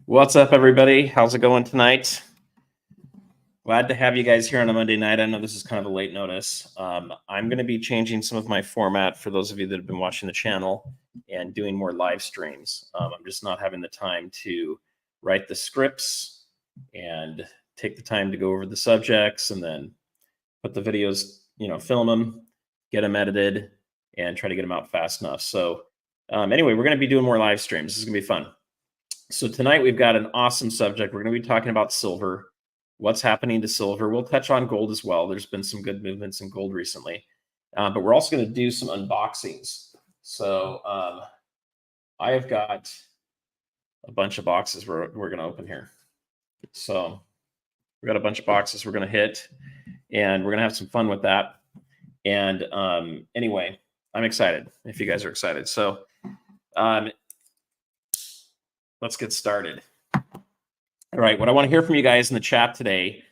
What's up, everybody? How's it going tonight? Glad to have you guys here on a Monday night. I know this is kind of a late notice. I'm going to be changing some of my format for those of you that have been watching the channel and doing more live streams. I'm just not having the time to write the scripts and take the time to go over the subjects and then put the videos, film them, get them edited, and try to get them out fast enough. So anyway, we're going to be doing more live streams. This is going to be fun. So tonight we've got an awesome subject. We're going to be talking about silver, what's happening to silver. We'll touch on gold as well. There's been some good movements in gold recently, but we're also going to do some unboxings. So I have got a bunch of boxes we're going to open here. So we've got a bunch of boxes we're going to hit, and we're going to have some fun with that. And anyway, I'm excited if you guys are excited. So let's get started. All right, what I want to hear from you guys in the chat today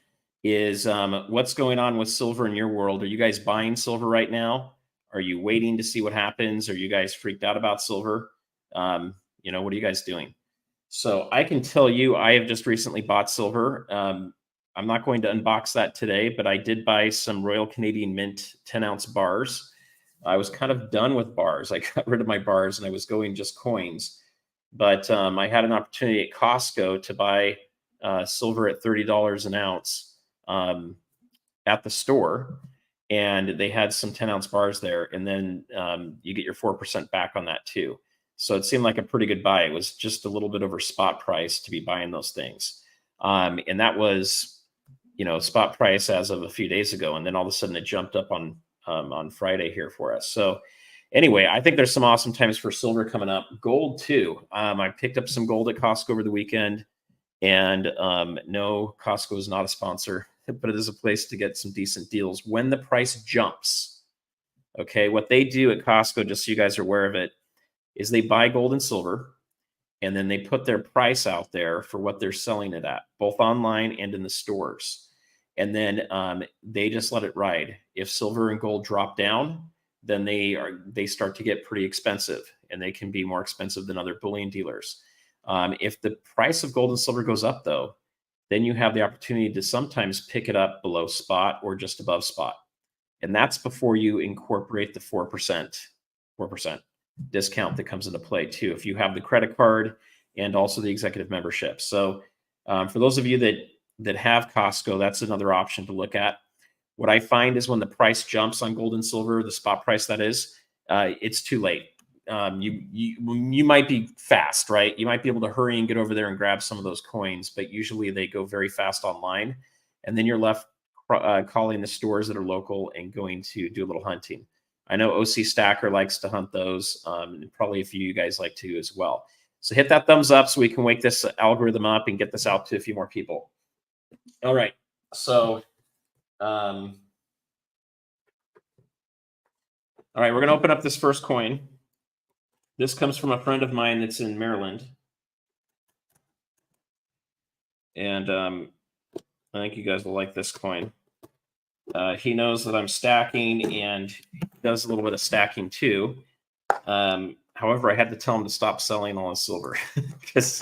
is what's going on with silver in your world. Are you guys buying silver right now? Are you waiting to see what happens? Are you guys freaked out about silver? What are you guys doing? So I can tell you I have just recently bought silver. I'm not going to unbox that today, but I did buy some Royal Canadian Mint 10-ounce bars. I was kind of done with bars. I got rid of my bars and I was going just coins. But I had an opportunity at Costco to buy silver at $30 an ounce at the store. And they had some 10-ounce bars there. And then you get your 4% back on that too. So it seemed like a pretty good buy. It was just a little bit over spot price to be buying those things. And that was, spot price as of a few days ago. And then all of a sudden it jumped up on Friday here for us. So anyway, I think there's some awesome times for silver coming up. Gold too. I picked up some gold at Costco over the weekend, and no, Costco is not a sponsor, but it is a place to get some decent deals when the price jumps. Okay, what they do at Costco, just so you guys are aware of it, is they buy gold and silver, and then they put their price out there for what they're selling it at, both online and in the stores. And then they just let it ride. If silver and gold drop down, then they start to get pretty expensive, and they can be more expensive than other bullion dealers. If the price of gold and silver goes up, though, then you have the opportunity to sometimes pick it up below spot or just above spot. And that's before you incorporate the 4% discount that comes into play too, if you have the credit card and also the executive membership. So for those of you that have Costco, that's another option to look at. What I find is when the price jumps on gold and silver, the spot price that is, it's too late. You might be fast, right? You might be able to hurry and get over there and grab some of those coins, but usually they go very fast online. And then you're left calling the stores that are local and going to do a little hunting. I know OC Stacker likes to hunt those, and probably a few of you guys like to as well. So hit that thumbs up so we can wake this algorithm up and get this out to a few more people. All right, so all right, we're going to open up this first coin. This comes from a friend of mine that's in Maryland. And I think you guys will like this coin. He knows that I'm stacking, and he does a little bit of stacking too. However, I had to tell him to stop selling all his silver because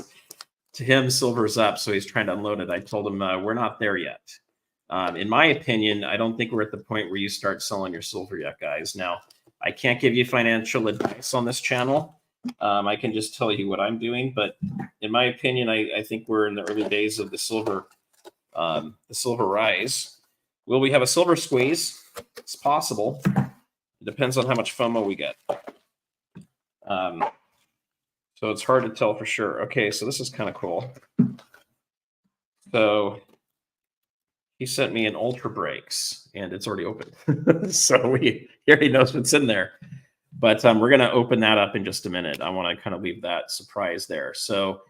to him, silver is up, so he's trying to unload it. I told him we're not there yet. In my opinion, I don't think we're at the point where you start selling your silver yet, guys. Now, I can't give you financial advice on this channel. I can just tell you what I'm doing. But in my opinion, I think we're in the early days of the silver rise. Will we have a silver squeeze? It's possible. It depends on how much FOMO we get. So it's hard to tell for sure. Okay, so this is kind of cool. So he sent me an Ultra Breaks, and it's already open. So he already knows what's in there. But we're going to open that up in just a minute. I want to kind of leave that surprise there. So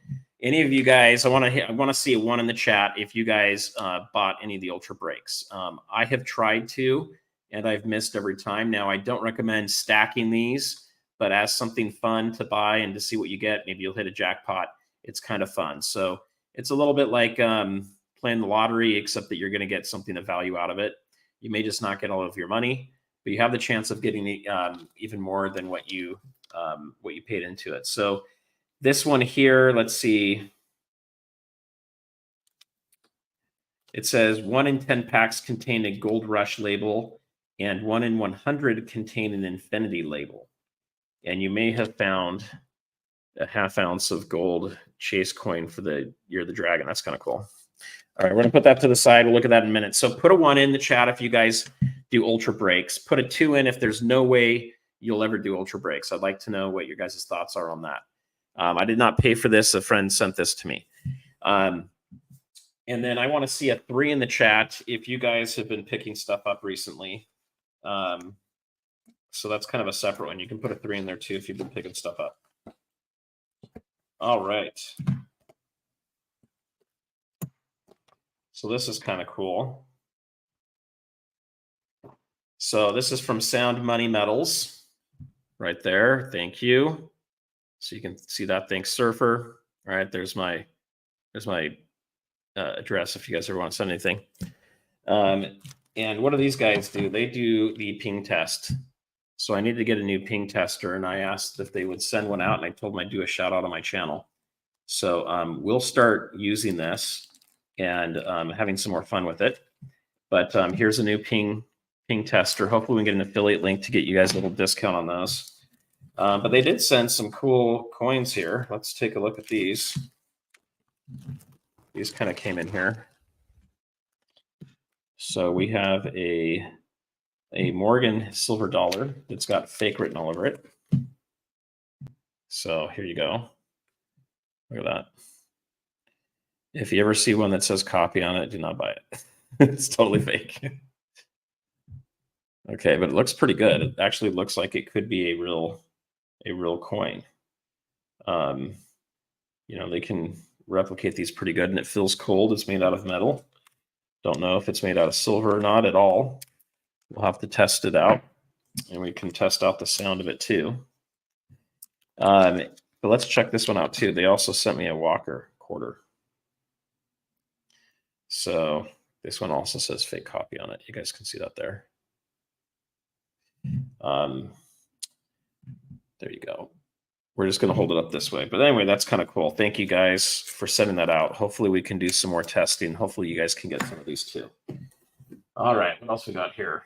any of you guys, I want to see a 1 in the chat if you guys bought any of the Ultra Breaks. I have tried to, and I've missed every time. Now, I don't recommend stacking these, but as something fun to buy and to see what you get, maybe you'll hit a jackpot. It's kind of fun. So it's a little bit like playing the lottery, except that you're going to get something of value out of it. You may just not get all of your money, but you have the chance of getting even more than what you paid into it. So this one here, let's see. It says 1 in 10 packs contain a Gold Rush label, and 1 in 100 contain an Infinity label. And you may have found a ½ ounce of gold chase coin for the Year of the Dragon. That's kind of cool. All right, we're going to put that to the side. We'll look at that in a minute. So put a 1 in the chat if you guys do ultra breaks. Put a 2 in if there's no way you'll ever do ultra breaks. I'd like to know what your guys' thoughts are on that. I did not pay for this. A friend sent this to me. And then I want to see a 3 in the chat if you guys have been picking stuff up recently. So that's kind of a separate one. You can put a 3 in there too if you've been picking stuff up. All right. So this is kind of cool. So this is from Sound Money Metals right there. Thank you. So you can see that. Thanks, Sufer. All right, there's my address if you guys ever want to send anything. And what do these guys do? They do the ping test. So I need to get a new ping tester, and I asked if they would send one out, and I told them I'd do a shout out on my channel. So we'll start using this and having some more fun with it. But here's a new ping tester. Hopefully we can get an affiliate link to get you guys a little discount on those. But they did send some cool coins here. Let's take a look at these. These kind of came in here. So we have a Morgan silver dollar that's got fake written all over it. So here you go. Look at that. If you ever see one that says copy on it, do not buy it. It's totally fake. Okay, but it looks pretty good. It actually looks like it could be a real coin. You know, they can replicate these pretty good, and it feels cold. It's made out of metal. Don't know if it's made out of silver or not at all. We'll have to test it out, and we can test out the sound of it too. But let's check this one out too. They also sent me a Walker quarter. So this one also says fake copy on it. You guys can see that there. There you go. We're just going to hold it up this way. But anyway, that's kind of cool. Thank you guys for sending that out. Hopefully we can do some more testing. Hopefully you guys can get some of these too. All right. What else we got here?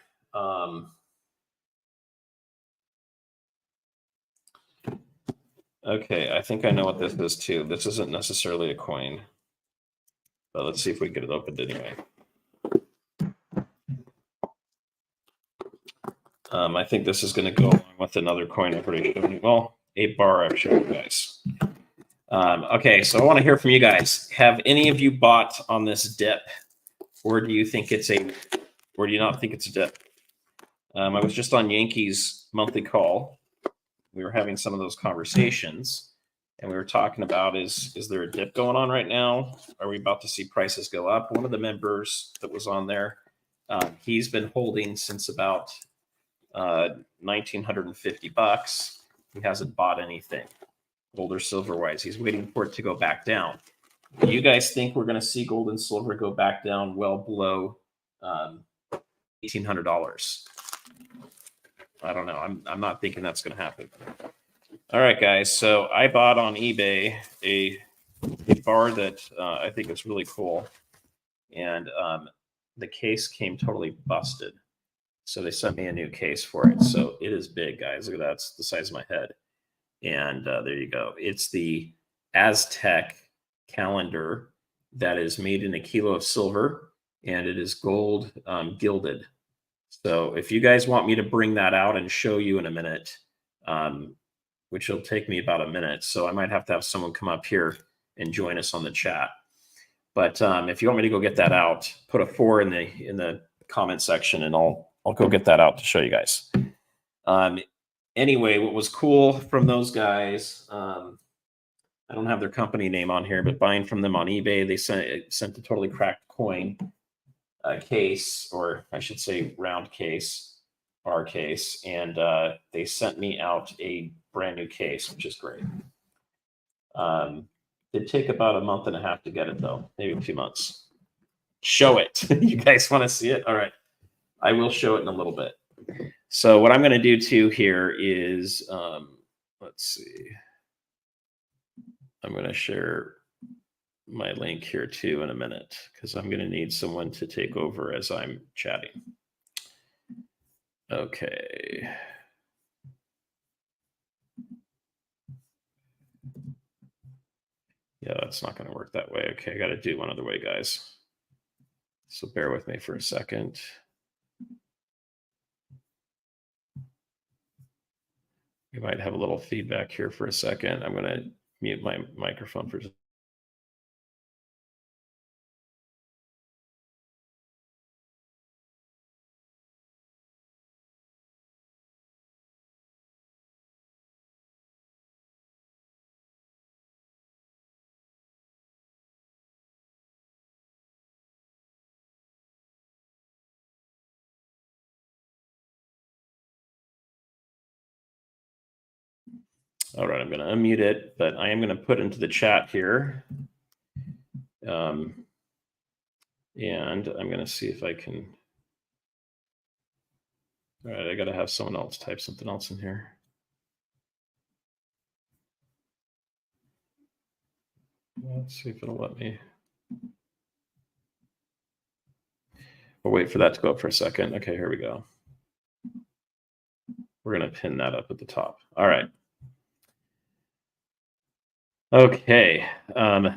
Okay. I think I know what this is too. This isn't necessarily a coin. But let's see if we can get it opened anyway. I think this is going to go along with another coin I've already shown you. Well, a bar I've shown you guys. Okay, so I want to hear from you guys. Have any of you bought on this dip, or do you think it's or do you not think it's a dip? I was just on Yankees monthly call. We were having some of those conversations, and we were talking about is there a dip going on right now? Are we about to see prices go up? One of the members that was on there, he's been holding since about $1,950. He hasn't bought anything, gold or silver wise. He's waiting for it to go back down. Do you guys think we're going to see gold and silver go back down well below $1,800? I don't know. I'm not thinking that's going to happen. All right, guys. So I bought on eBay a bar that I think is really cool, and the case came totally busted. So they sent me a new case for it. So it is big, guys. Look at that. It's the size of my head. And there you go. It's the Aztec calendar that is made in 1 kilo of silver, and it is gold gilded. So if you guys want me to bring that out and show you in a minute, which will take me about a minute, so I might have to have someone come up here and join us on the chat. But if you want me to go get that out, put a 4 in the comment section, and I'll go get that out to show you guys. Anyway, what was cool from those guys, I don't have their company name on here, but buying from them on eBay, they sent a totally cracked coin case, or I should say round case, bar case, and they sent me out a brand new case, which is great. It'd take about 1.5 months to get it, though, maybe 2 months. Show it. You guys want to see it? All right. I will show it in a little bit. So what I'm going to do too here is, let's see. I'm going to share my link here too in a minute, because I'm going to need someone to take over as I'm chatting. Okay. Yeah, that's not going to work that way. Okay, I got to do one other way, guys. So bear with me for a second. We might have a little feedback here for a second. I'm going to mute my microphone for a second. All right, I'm going to unmute it, but I am going to put into the chat here. And I'm going to see if I can. All right, I got to have someone else type something else in here. Let's see if it'll let me. We'll wait for that to go up for a second. Okay, here we go. We're going to pin that up at the top. All right. Okay,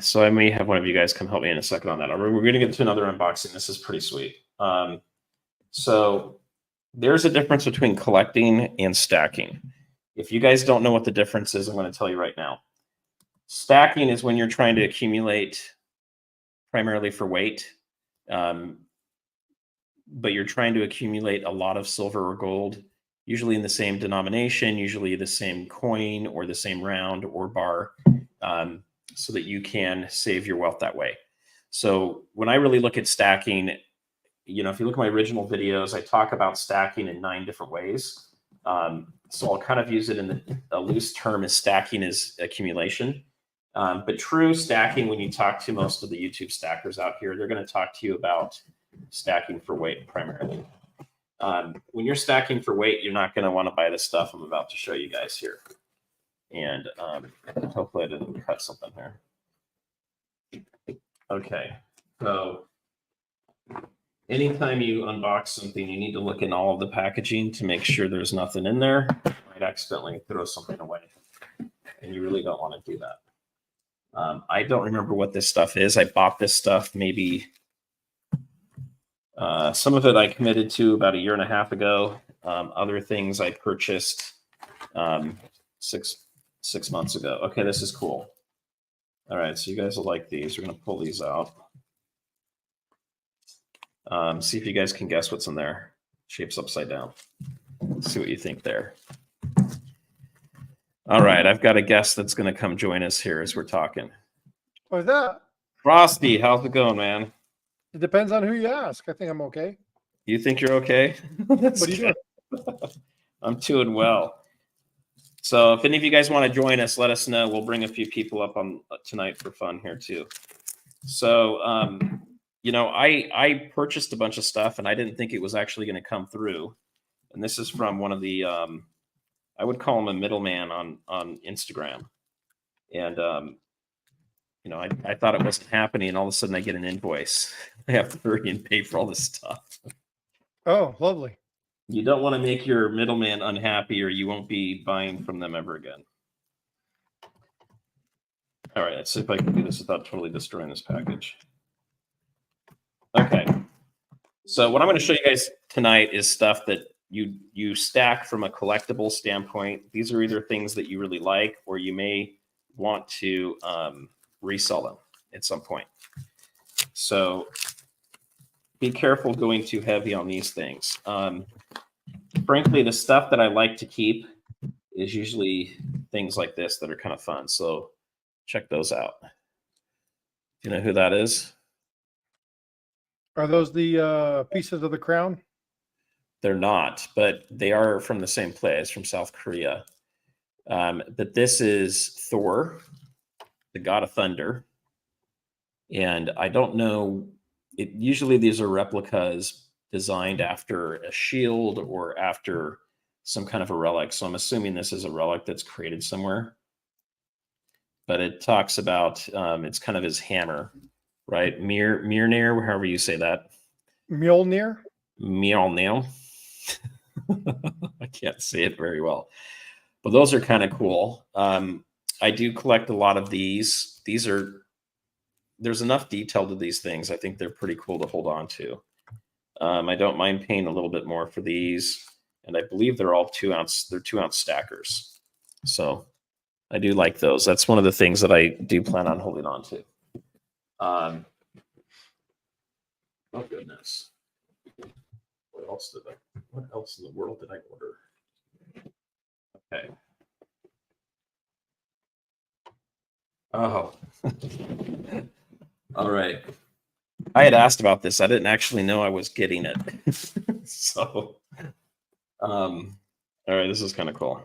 so I may have one of you guys come help me in a second on that. We're going to get to another unboxing. This is pretty sweet. So there's a difference between collecting and stacking. If you guys don't know what the difference is, I'm going to tell you right now. Stacking is when you're trying to accumulate primarily for weight, but you're trying to accumulate a lot of silver or gold, usually in the same denomination, usually the same coin or the same round or bar, so that you can save your wealth that way. So when I really look at stacking, you know, if you look at my original videos, I talk about stacking in 9 different ways. So I'll kind of use it in a loose term as stacking is accumulation. But true stacking, when you talk to most of the YouTube stackers out here, they're going to talk to you about stacking for weight primarily. When you're stacking for weight, you're not going to want to buy the stuff I'm about to show you guys here. And hopefully I didn't cut something here. Okay, so anytime you unbox something, you need to look in all of the packaging to make sure there's nothing in there. You might accidentally throw something away, and you really don't want to do that. I don't remember what this stuff is. I bought this stuff maybe, some of it I committed to about 1.5 years ago. Other things I purchased 6 months ago. Okay, this is cool. All right, so you guys will like these. We're going to pull these out. See if you guys can guess what's in there. Shape's upside down. Let's see what you think there. All right, I've got a guest that's going to come join us here as we're talking. What's that? Frosty, how's it going, man? It depends on who you ask. I think I'm okay. You think you're okay? What are you doing? I'm doing well. So if any of you guys want to join us, let us know. We'll bring a few people up on tonight for fun here too. So, you know, I purchased a bunch of stuff and I didn't think it was actually going to come through. And this is from one of the, I would call him a middleman on Instagram. And, you know, I thought it wasn't happening, and all of a sudden I get an invoice. I have to hurry and pay for all this stuff. Oh, lovely. You don't want to make your middleman unhappy, or you won't be buying from them ever again. All right, let's see if I can do this without totally destroying this package. Okay. So what I'm going to show you guys tonight is stuff that you stack from a collectible standpoint. These are either things that you really like, or you may want to resell them at some point. So be careful going too heavy on these things. Frankly, the stuff that I like to keep is usually things like this that are kind of fun. So check those out. Do you know who that is? Are those the pieces of the crown? They're not, but they are from the same place, from South Korea. But this is Thor, the god of thunder. And I don't know, usually these are replicas designed after a shield or after some kind of a relic. So I'm assuming this is a relic that's created somewhere. but it talks about it's kind of his hammer, right? Mjolnir, however you say that. Mjolnir? Mjolnir. I can't say it very well, but those are kind of cool. I do collect a lot of these. There's enough detail to these things. I think they're pretty cool to hold on to. I don't mind paying a little bit more for these, and I believe they're all 2 ounce. They're 2 ounce stackers, so I do like those. That's one of the things that I do plan on holding on to. Oh goodness, what else in the world did I order? Okay. Oh, all right. I had asked about this. I didn't actually know I was getting it. So, all right, this is kind of cool.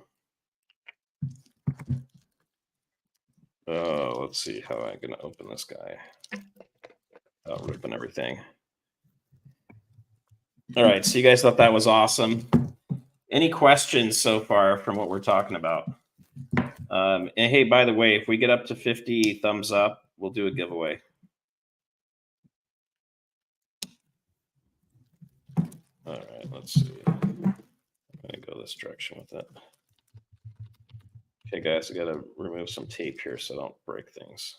Let's see how I'm going to open this guy. Ripping everything. All right, so you guys thought that was awesome. Any questions so far from what we're talking about? And hey, by the way, if we get up to 50 thumbs up, we'll do a giveaway. All right, let's see. I'm going to go this direction with it. Okay, guys, I got to remove some tape here so I don't break things.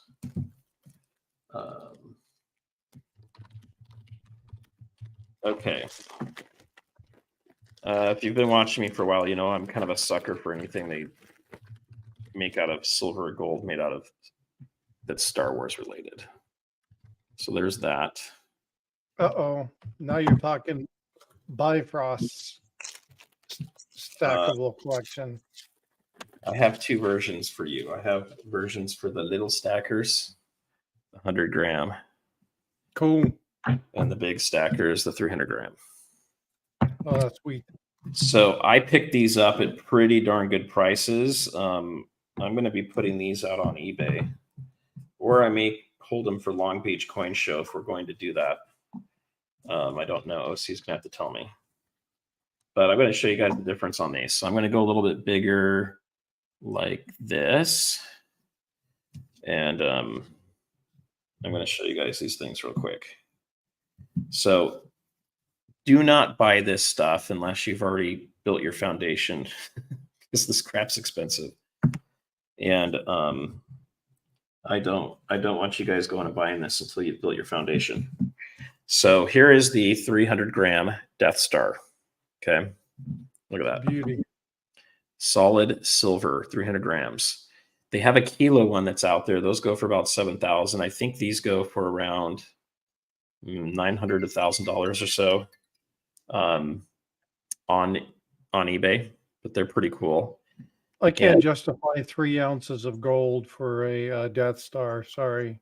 Okay. If you've been watching me for a while, you know I'm kind of a sucker for anything they make out of silver or gold made out of that's Star Wars related. So there's that. Uh-oh. Now you're talking Bifrost's stackable collection. I have 2 versions for you. I have versions for the little stackers, the 100 gram. Cool. And the big stackers, the 300 gram. Oh, that's sweet. So I picked these up at pretty darn good prices. I'm going to be putting these out on eBay, or I may hold them for Long Beach Coin Show if we're going to do that. I don't know. OC's going to have to tell me. But I'm going to show you guys the difference on these. So I'm going to go a little bit bigger like this. And I'm going to show you guys these things real quick. So do not buy this stuff unless you've already built your foundation, because this crap's expensive. And I don't want you guys going and buying this until you've built your foundation. So here is the 300 gram Death Star. Okay, look at that. Beauty. Solid silver, 300 grams. They have a kilo one that's out there. Those go for about $7,000. I think these go for around $900 to $1,000 or so on eBay, but they're pretty cool. I can't justify 3 ounces of gold for a Death Star. Sorry.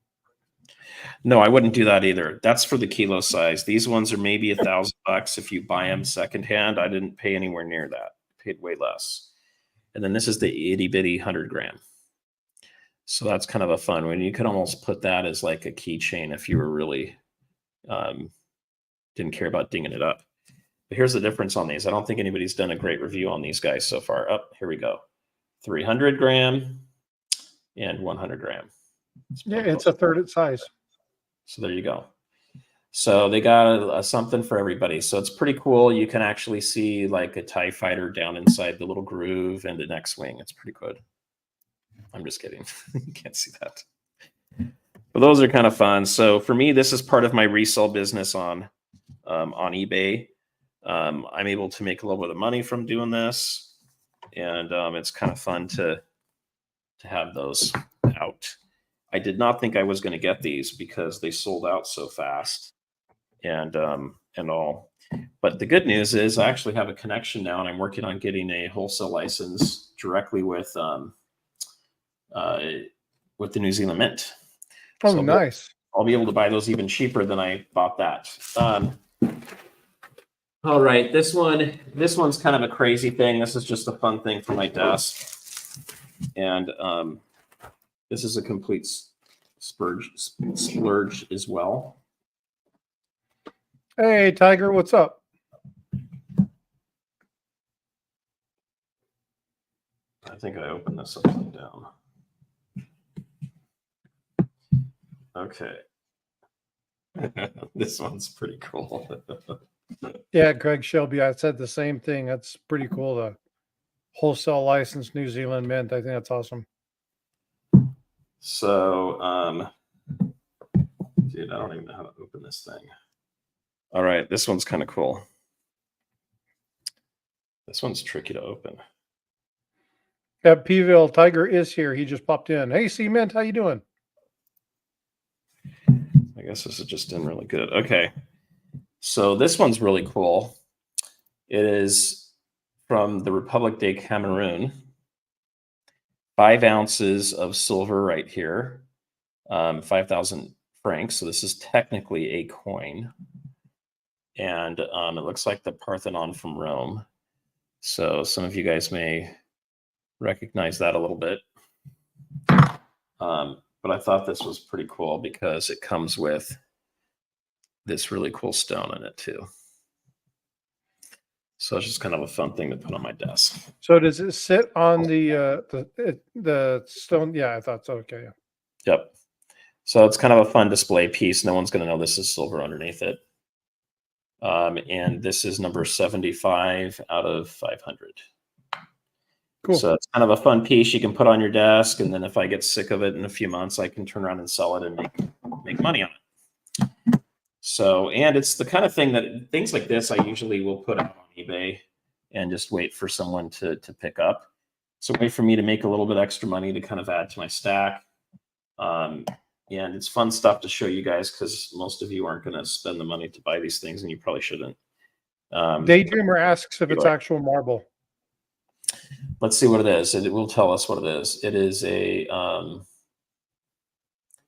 No, I wouldn't do that either. That's for the kilo size. These ones are maybe $1,000 if you buy them secondhand. I didn't pay anywhere near that. I paid way less. And then this is the itty bitty 100 gram. So that's kind of a fun one. You could almost put that as like a keychain if you were really didn't care about dinging it up. But here's the difference on these. I don't think anybody's done a great review on these guys so far. Oh, here we go. 300 gram and 100 gram. Yeah, it's a third its size. So there you go. So they got something for everybody. So it's pretty cool. You can actually see like a TIE fighter down inside the little groove and an X-wing. It's pretty good. I'm just kidding. You can't see that. But those are kind of fun. So for me, this is part of my resale business on eBay. I'm able to make a little bit of money from doing this, and it's kind of fun to have those out. I did not think I was going to get these because they sold out so fast, and all. But the good news is I actually have a connection now, and I'm working on getting a wholesale license directly with the New Zealand Mint. Oh, so nice. I'll be able to buy those even cheaper than I bought that. All right, this one's kind of a crazy thing. This is just a fun thing for my desk, and this is a complete splurge as well. Hey, Tiger, what's up? I think I opened this upside down. Okay. This one's pretty cool. Yeah, Greg Shelby, I said the same thing. That's pretty cool. The wholesale license New Zealand Mint. I think that's awesome. So, dude, I don't even know how to open this thing. All right, this one's kind of cool. This one's tricky to open. Yeah, Peeville Tiger is here. He just popped in. Hey, Cement, how you doing? I guess this is just in really good. Okay. So this one's really cool. It is from the Republic de Cameroon. 5 ounces of silver right here. 5,000 francs. So this is technically a coin. And it looks like the Parthenon from Rome. So some of you guys may recognize that a little bit. But I thought this was pretty cool because it comes with this really cool stone in it too. So it's just kind of a fun thing to put on my desk. So does it sit on the stone? Yeah, I thought so. Okay. Yep. So it's kind of a fun display piece. No one's going to know this is silver underneath it. And this is number 75 out of 500. Cool. So it's kind of a fun piece you can put on your desk. And then if I get sick of it in a few months, I can turn around and sell it and make money on it. So, and it's the kind of thing that things like this, I usually will put out on eBay and just wait for someone to pick up. It's a way for me to make a little bit extra money to kind of add to my stack. And it's fun stuff to show you guys because most of you aren't going to spend the money to buy these things, and you probably shouldn't. Daydreamer asks if it's actual marble. Let's see what it is. It will tell us what it is. It is a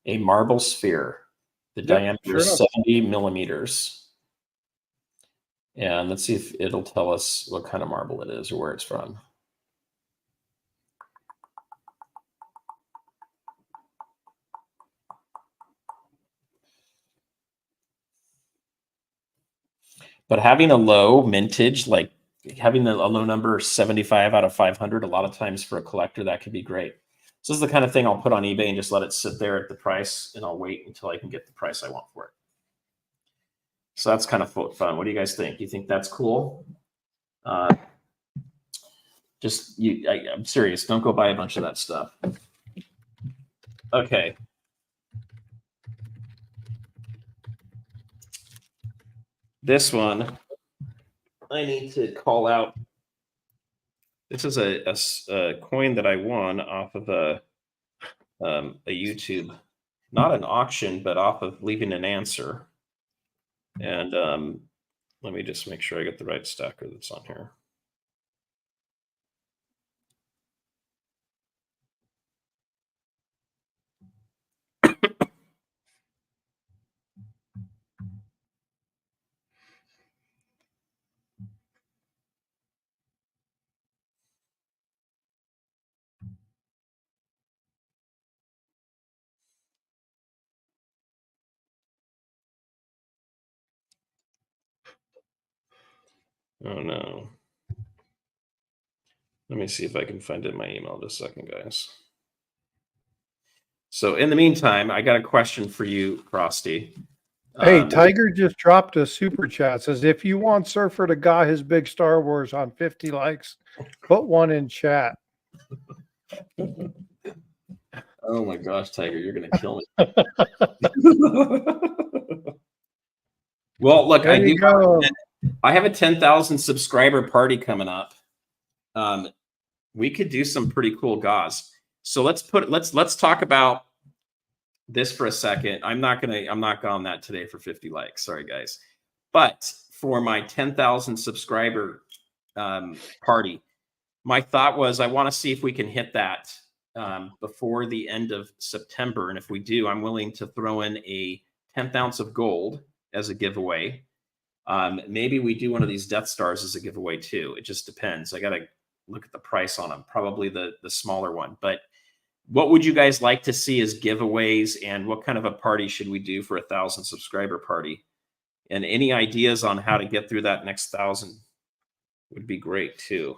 marble sphere. The diameter is 70 millimeters. And let's see if it'll tell us what kind of marble it is or where it's from. But having a low mintage, like having a low number 75 out of 500, a lot of times for a collector, that could be great. So this is the kind of thing I'll put on eBay and just let it sit there at the price, and I'll wait until I can get the price I want for it. So that's kind of fun. What do you guys think? You think that's cool? I'm serious. Don't go buy a bunch of that stuff. Okay. This one, I need to call out. This is a coin that I won off of a YouTube, not an auction, but off of leaving an answer. And let me just make sure I get the right stacker that's on here. Oh no. Let me see if I can find it in my email just a second, guys. So in the meantime, I got a question for you, Frosty. Hey, Tiger just dropped a super chat. Says, if you want Surfer to guy his big Star Wars on 50 likes, put one in chat. Oh my gosh, Tiger, you're going to kill me. Well, look, I have a 10,000 subscriber party coming up. We could do some pretty cool gauze. So let's talk about this for a second. I'm not on that today for 50 likes. Sorry, guys. But for my 10,000 subscriber party, my thought was I want to see if we can hit that before the end of September. And if we do, I'm willing to throw in a 10th ounce of gold as a giveaway. Maybe we do one of these Death Stars as a giveaway too. It just depends. I got to look at the price on them, probably the smaller one. But what would you guys like to see as giveaways, and what kind of a party should we do for 1,000 subscriber party? And any ideas on how to get through that next 1,000 would be great too.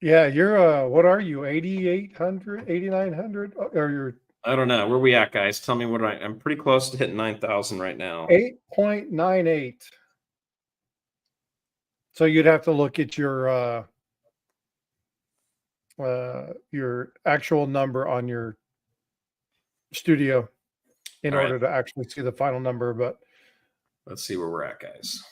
Yeah, you're what are you? 8,800, 8,900, or you're I don't know. Where we at, guys? Tell me what I'm pretty close to hitting 9,000 right now. 8.98. So you'd have to look at your actual number on your studio in All right. order to actually see the final number. But Let's see where we're at, guys.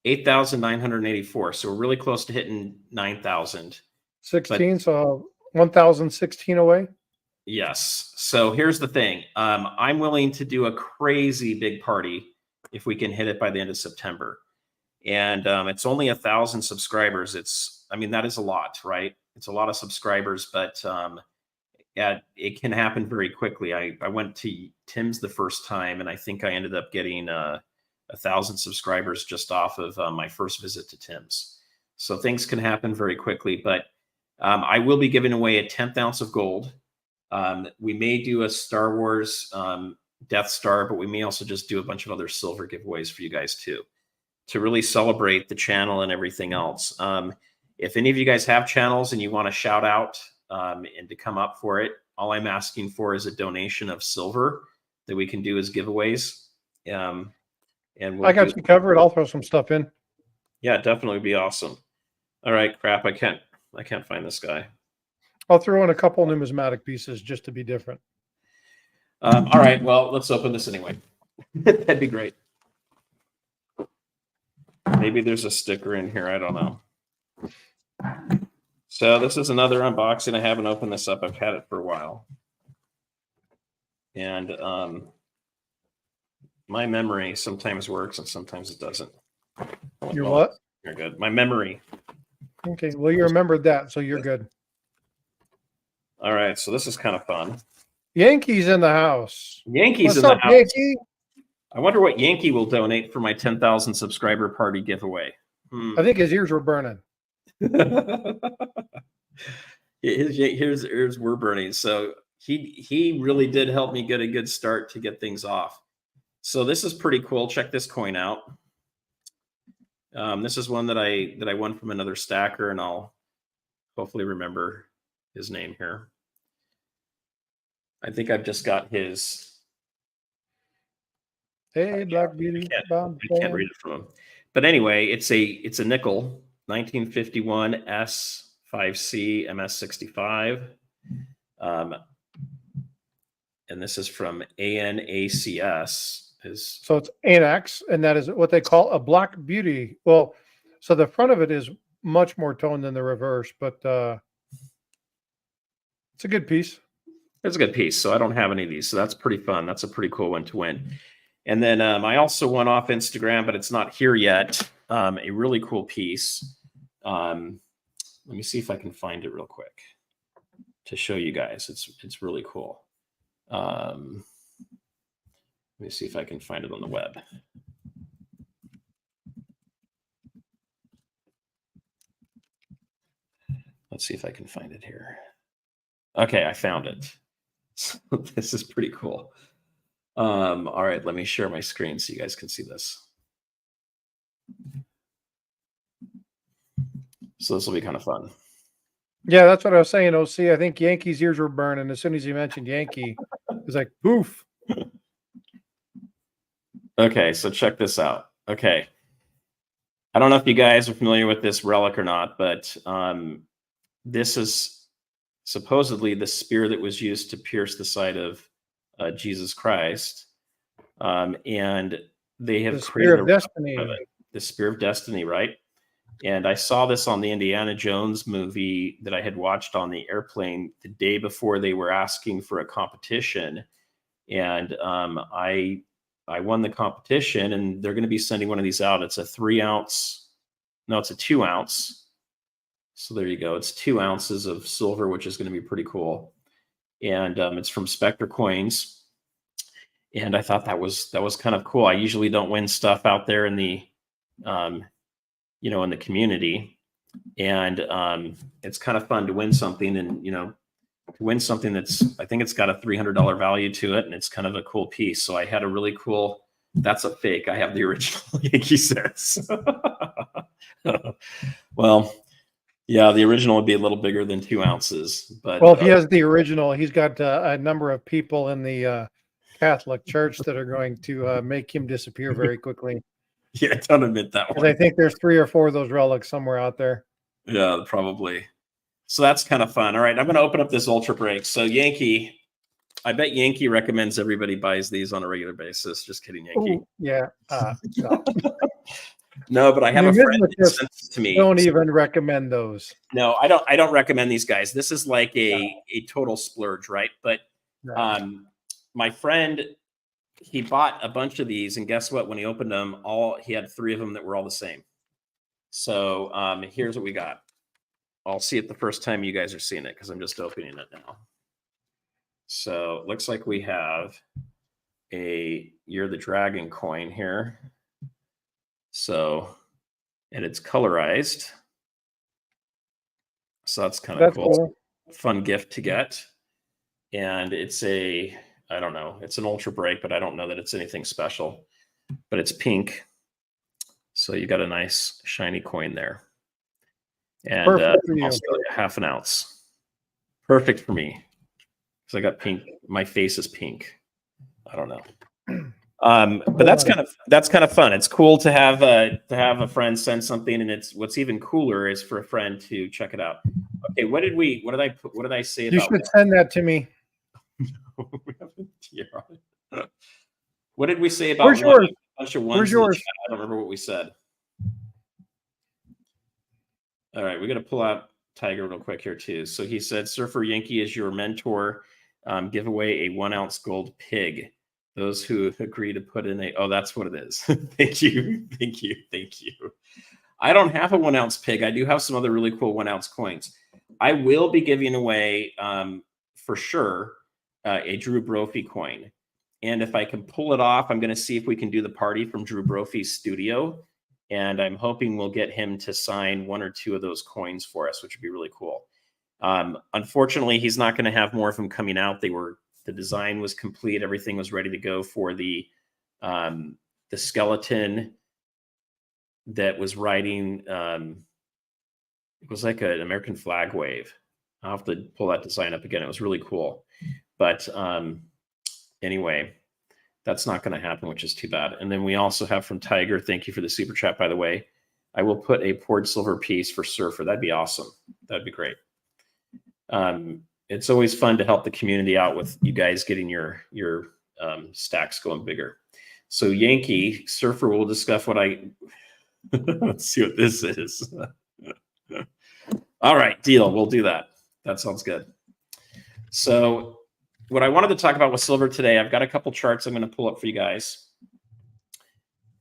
8,984. So we're really close to hitting 9,000. 16, so 1,016 away. Yes. So here's the thing. I'm willing to do a crazy big party if we can hit it by the end of September. And it's only 1,000 subscribers. I mean, that is a lot, right? It's a lot of subscribers, but yeah, it can happen very quickly. I went to Tim's the first time, and I think I ended up getting 1,000 subscribers just off of my first visit to Tim's. So things can happen very quickly, but I will be giving away a 10th ounce of gold. We may do a Star Wars Death Star, but we may also just do a bunch of other silver giveaways for you guys too, to really celebrate the channel and everything else. If any of you guys have channels and you want to shout out and to come up for it, all I'm asking for is a donation of silver that we can do as giveaways. And I got you covered. I'll throw some stuff in. Yeah, definitely would be awesome. All right, crap. I can't find this guy. I'll throw in a couple numismatic pieces just to be different. All right. Well, let's open this anyway. That'd be great. Maybe there's a sticker in here. I don't know. So this is another unboxing. I haven't opened this up. I've had it for a while. And my memory sometimes works and sometimes it doesn't. Your what? You're good. My memory. Okay. Well, you remembered that, so you're good. All right. So this is kind of fun. Yankees in the house. Yankees What's in the up, house. Yankee? I wonder what Yankee will donate for my 10,000 subscriber party giveaway. I think his ears were burning. His ears were burning. So he really did help me get a good start to get things off. So this is pretty cool. Check this coin out. This is one that I won from another stacker, and I'll hopefully remember his name here. I think I've just got his. Hey, Black Beauty. I can't read it from him. But anyway, it's a nickel, 1951 S5C MS65. And this is from ANACS. So it's ANACS, and that is what they call a Black Beauty. Well, so the front of it is much more toned than the reverse, but it's a good piece. It's a good piece. So I don't have any of these. So that's pretty fun. That's a pretty cool one to win. And then I also won off Instagram, but it's not here yet. A really cool piece. Let me see if I can find it real quick to show you guys. It's really cool. Let me see if I can find it on the web. Let's see if I can find it here. Okay, I found it. So this is pretty cool. All right, let me share my screen so you guys can see this. So this will be kind of fun. Yeah, that's what I was saying, OC. I think Yankee's ears were burning. As soon as you mentioned Yankee, it was like, poof. Okay, so check this out. Okay. I don't know if you guys are familiar with this relic or not, but this is supposedly the spear that was used to pierce the side of Jesus Christ. And they have created the spear of destiny, right? And I saw this on the Indiana Jones movie that I had watched on the airplane the day before they were asking for a competition. And I won the competition, and they're going to be sending one of these out. It's a 3 ounce. No, it's a 2 ounce. So there you go. It's 2 ounces of silver, which is going to be pretty cool. And it's from Spectre Coins. And I thought that was kind of cool. I usually don't win stuff out there in the, in the community. And it's kind of fun to win something, and, to win something that's, I think it's got a $300 value to it, and it's kind of a cool piece. So I had a really cool That's a fake. I have the original, Yankee says. Well, yeah, the original would be a little bigger than 2 ounces. But Well, if he has the original, he's got a number of people in the Catholic Church that are going to make him disappear very quickly. yeah, don't admit that Because one. I think there's 3 or 4 of those relics somewhere out there. Yeah, probably. So that's kind of fun. All right, I'm going to open up this Ultra Break. So Yankee, I bet Yankee recommends everybody buys these on a regular basis. Just kidding, Yankee. Ooh, yeah. No. No, but I have a friend that Numismatists sent it to me. don't even recommend those. No, I don't recommend these guys. This is like a total splurge, right? But my friend, he bought a bunch of these, and guess what? When he opened them, he had 3 of them that were all the same. So here's what we got. I'll see it the first time you guys are seeing it because I'm just opening it now. So it looks like we have a You're the Dragon coin here. So, and it's colorized. So that's kind of cool. Fun gift to get. And it's I don't know, it's an Ultra Break, but I don't know that it's anything special. But it's pink. So you got a nice shiny coin there. And also 1/2 ounce. Perfect for me. Because I got pink. My face is pink. I don't know. But that's kind of fun. It's cool to have a friend send something, and what's even cooler is for a friend to check it out. Okay, what did I say about you should send that to me. What did we say about Where's yours? A bunch of ones? Where's yours? I don't remember what we said. All right, we got to pull out Tiger real quick here too. So he said, Surfer Yankee is your mentor. Give away a 1 ounce gold pig. Those who agree to put in that's what it is. Thank you. I don't have a 1 ounce pig. I do have some other really cool 1 ounce coins. I will be giving away for sure a Drew Brophy coin. And if I can pull it off, I'm going to see if we can do the party from Drew Brophy's studio. And I'm hoping we'll get him to sign 1 or 2 of those coins for us, which would be really cool. Unfortunately, he's not going to have more of them coming out. The design was complete. Everything was ready to go for the skeleton that was riding. It was like an American flag wave. I'll have to pull that design up again. It was really cool. But anyway, that's not going to happen, which is too bad. And then we also have from Tiger, thank you for the super chat, by the way. I will put a poured silver piece for Surfer. That'd be awesome. That'd be great. It's always fun to help the community out with you guys getting your stacks going bigger. So Yankee, Surfer will discuss what let's see what this is. All right, deal. We'll do that. That sounds good. So what I wanted to talk about with silver today, I've got a couple charts I'm going to pull up for you guys.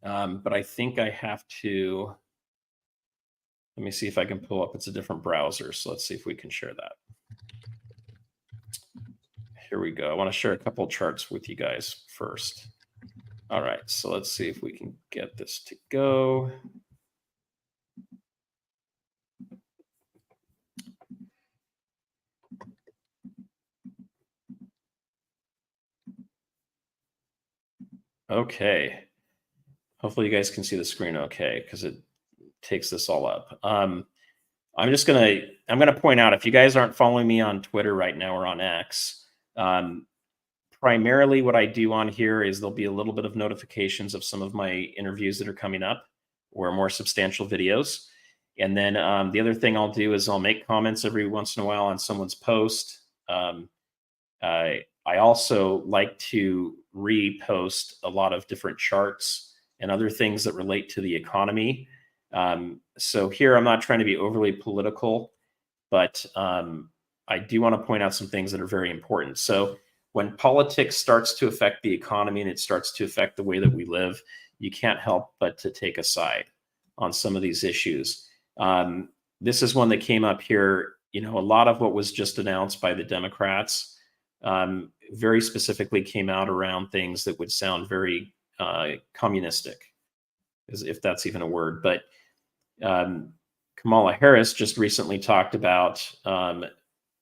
But I think I have to, let me see if I can pull up, it's a different browser. So let's see if we can share that. Here we go. I want to share a couple of charts with you guys first. All right, so let's see if we can get this to go. Okay. Hopefully you guys can see the screen okay, because it takes this all up. I'm gonna point out, if you guys aren't following me on Twitter right now or on X, primarily what I do on here is there'll be a little bit of notifications of some of my interviews that are coming up or more substantial videos. And then the other thing I'll do is I'll make comments every once in a while on someone's post. I also like to repost a lot of different charts and other things that relate to the economy. So here I'm not trying to be overly political, but I do want to point out some things that are very important. So when politics starts to affect the economy and it starts to affect the way that we live, you can't help but to take a side on some of these issues. This is one that came up here. You know, a lot of what was just announced by the Democrats very specifically came out around things that would sound very communistic, if that's even a word. But Kamala Harris just recently talked about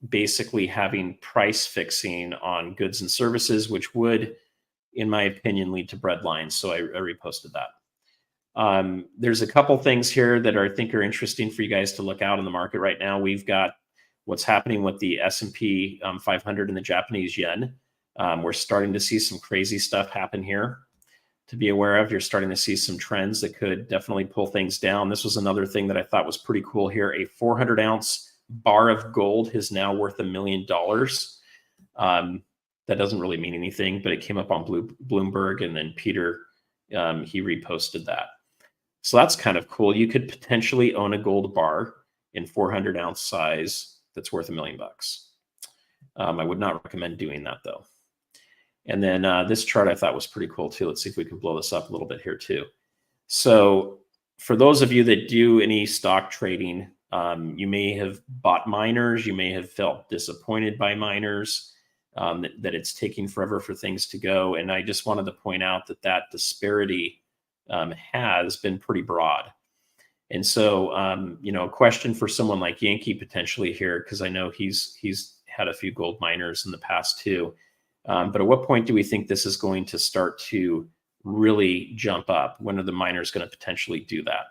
basically having price fixing on goods and services, which would in my opinion, lead to bread lines. So I reposted that. There's a couple things here that I think are interesting for you guys to look out in the market right now. We've got what's happening with the S&P 500 and the Japanese yen. We're starting to see some crazy stuff happen here to be aware of. You're starting to see some trends that could definitely pull things down. This was another thing that I thought was pretty cool here. A 400-ounce bar of gold is now worth $1 million. That doesn't really mean anything, but it came up on Bloomberg, and then Peter, he reposted that. So that's kind of cool. You could potentially own a gold bar in 400-ounce size that's worth $1 million. I would not recommend doing that though. And then this chart I thought was pretty cool too. Let's see if we can blow this up a little bit here too. So for those of you that do any stock trading, you may have bought miners. You may have felt disappointed by miners, that it's taking forever for things to go. And I just wanted to point out that that disparity has been pretty broad. And so, a question for someone like Yankee potentially here, because I know he's had a few gold miners in the past too. But at what point do we think this is going to start to really jump up? When are the miners going to potentially do that?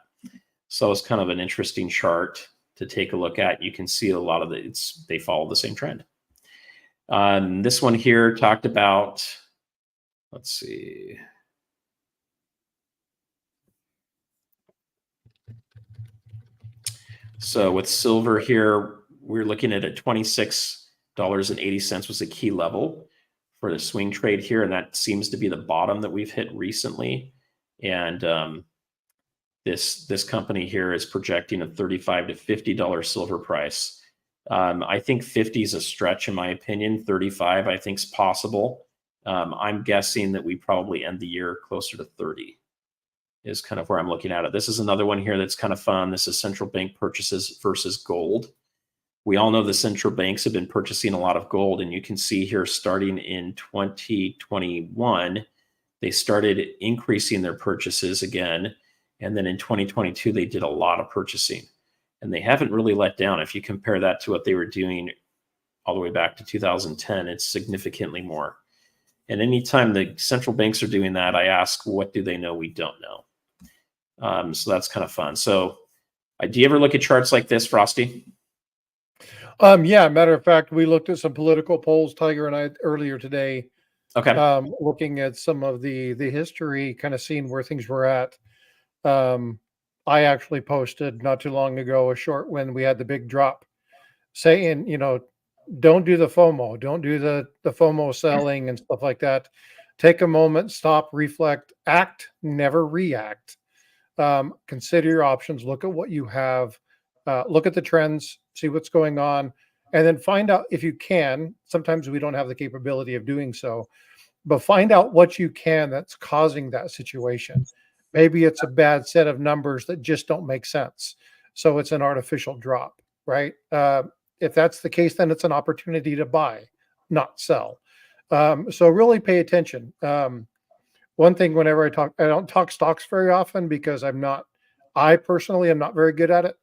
So it's kind of an interesting chart to take a look at. You can see a lot of they follow the same trend. This one here talked about, let's see. So with silver here, we're looking at $26.80 was a key level for the swing trade here. And that seems to be the bottom that we've hit recently. And this company here is projecting a $35 to $50 silver price. I think 50 is a stretch in my opinion. 35 I think is possible. I'm guessing that we probably end the year closer to 30 is kind of where I'm looking at it. This is another one here that's kind of fun. This is central bank purchases versus gold. We all know the central banks have been purchasing a lot of gold, and you can see here starting in 2021, they started increasing their purchases again. And then in 2022, they did a lot of purchasing, and they haven't really let down. If you compare that to what they were doing all the way back to 2010, it's significantly more. And anytime the central banks are doing that, I ask, what do they know we don't know? So that's kind of fun. So do you ever look at charts like this, Frosty? Yeah, matter of fact, we looked at some political polls, Tiger and I, earlier today. Okay. Looking at some of the history, kind of seeing where things were at. I actually posted not too long ago a short when we had the big drop, saying, don't do the FOMO, don't do the FOMO selling and stuff like that. Take a moment, stop, reflect, act, never react. Consider your options, look at what you have, look at the trends, see what's going on, and then find out if you can. Sometimes we don't have the capability of doing so, but find out what you can that's causing that situation. Maybe it's a bad set of numbers that just don't make sense. So it's an artificial drop, right? If that's the case, then it's an opportunity to buy, not sell. So really pay attention. One thing, whenever I don't talk stocks very often because I personally am not very good at it.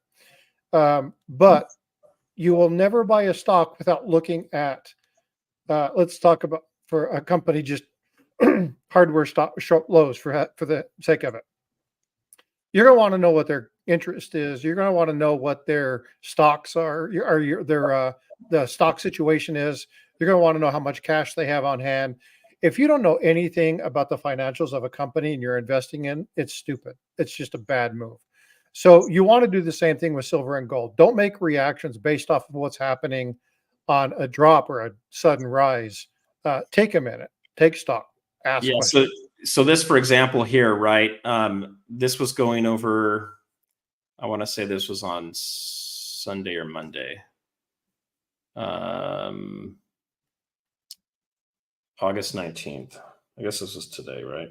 But you will never buy a stock without looking at, let's talk about for a company, just hardware stock lows for the sake of it. You're going to want to know what their interest is. You're going to want to know what their stocks are, the stock situation is. You're going to want to know how much cash they have on hand. If you don't know anything about the financials of a company and you're investing in, it's stupid. It's just a bad move. So you want to do the same thing with silver and gold. Don't make reactions based off of what's happening on a drop or a sudden rise. Take a minute, take stock, ask questions. So this, for example, here, right? This was going over, I want to say this was on Sunday or Monday. August 19th. I guess this is today, right?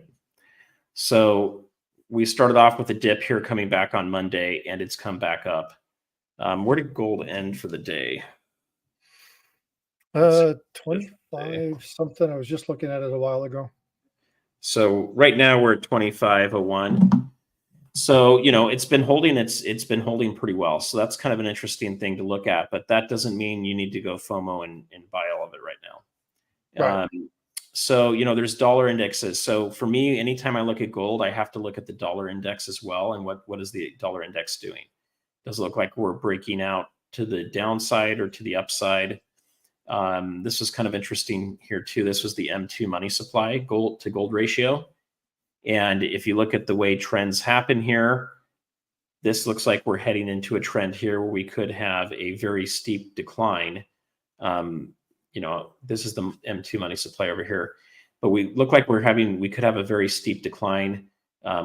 So we started off with a dip here coming back on Monday, and it's come back up. Where did gold end for the day? 25 something. I was just looking at it a while ago. So right now we're at 25.01. So, it's been holding, it's been holding pretty well. So that's kind of an interesting thing to look at, but that doesn't mean you need to go FOMO and buy all of it right now. Right. So, there's dollar indexes. So for me, anytime I look at gold, I have to look at the dollar index as well. And what is the dollar index doing? Does it look like we're breaking out to the downside or to the upside? This was kind of interesting here too. This was the M2 money supply gold to gold ratio. And if you look at the way trends happen here, this looks like we're heading into a trend here where we could have a very steep decline. This is the M2 money supply over here, but we look like we could have a very steep decline,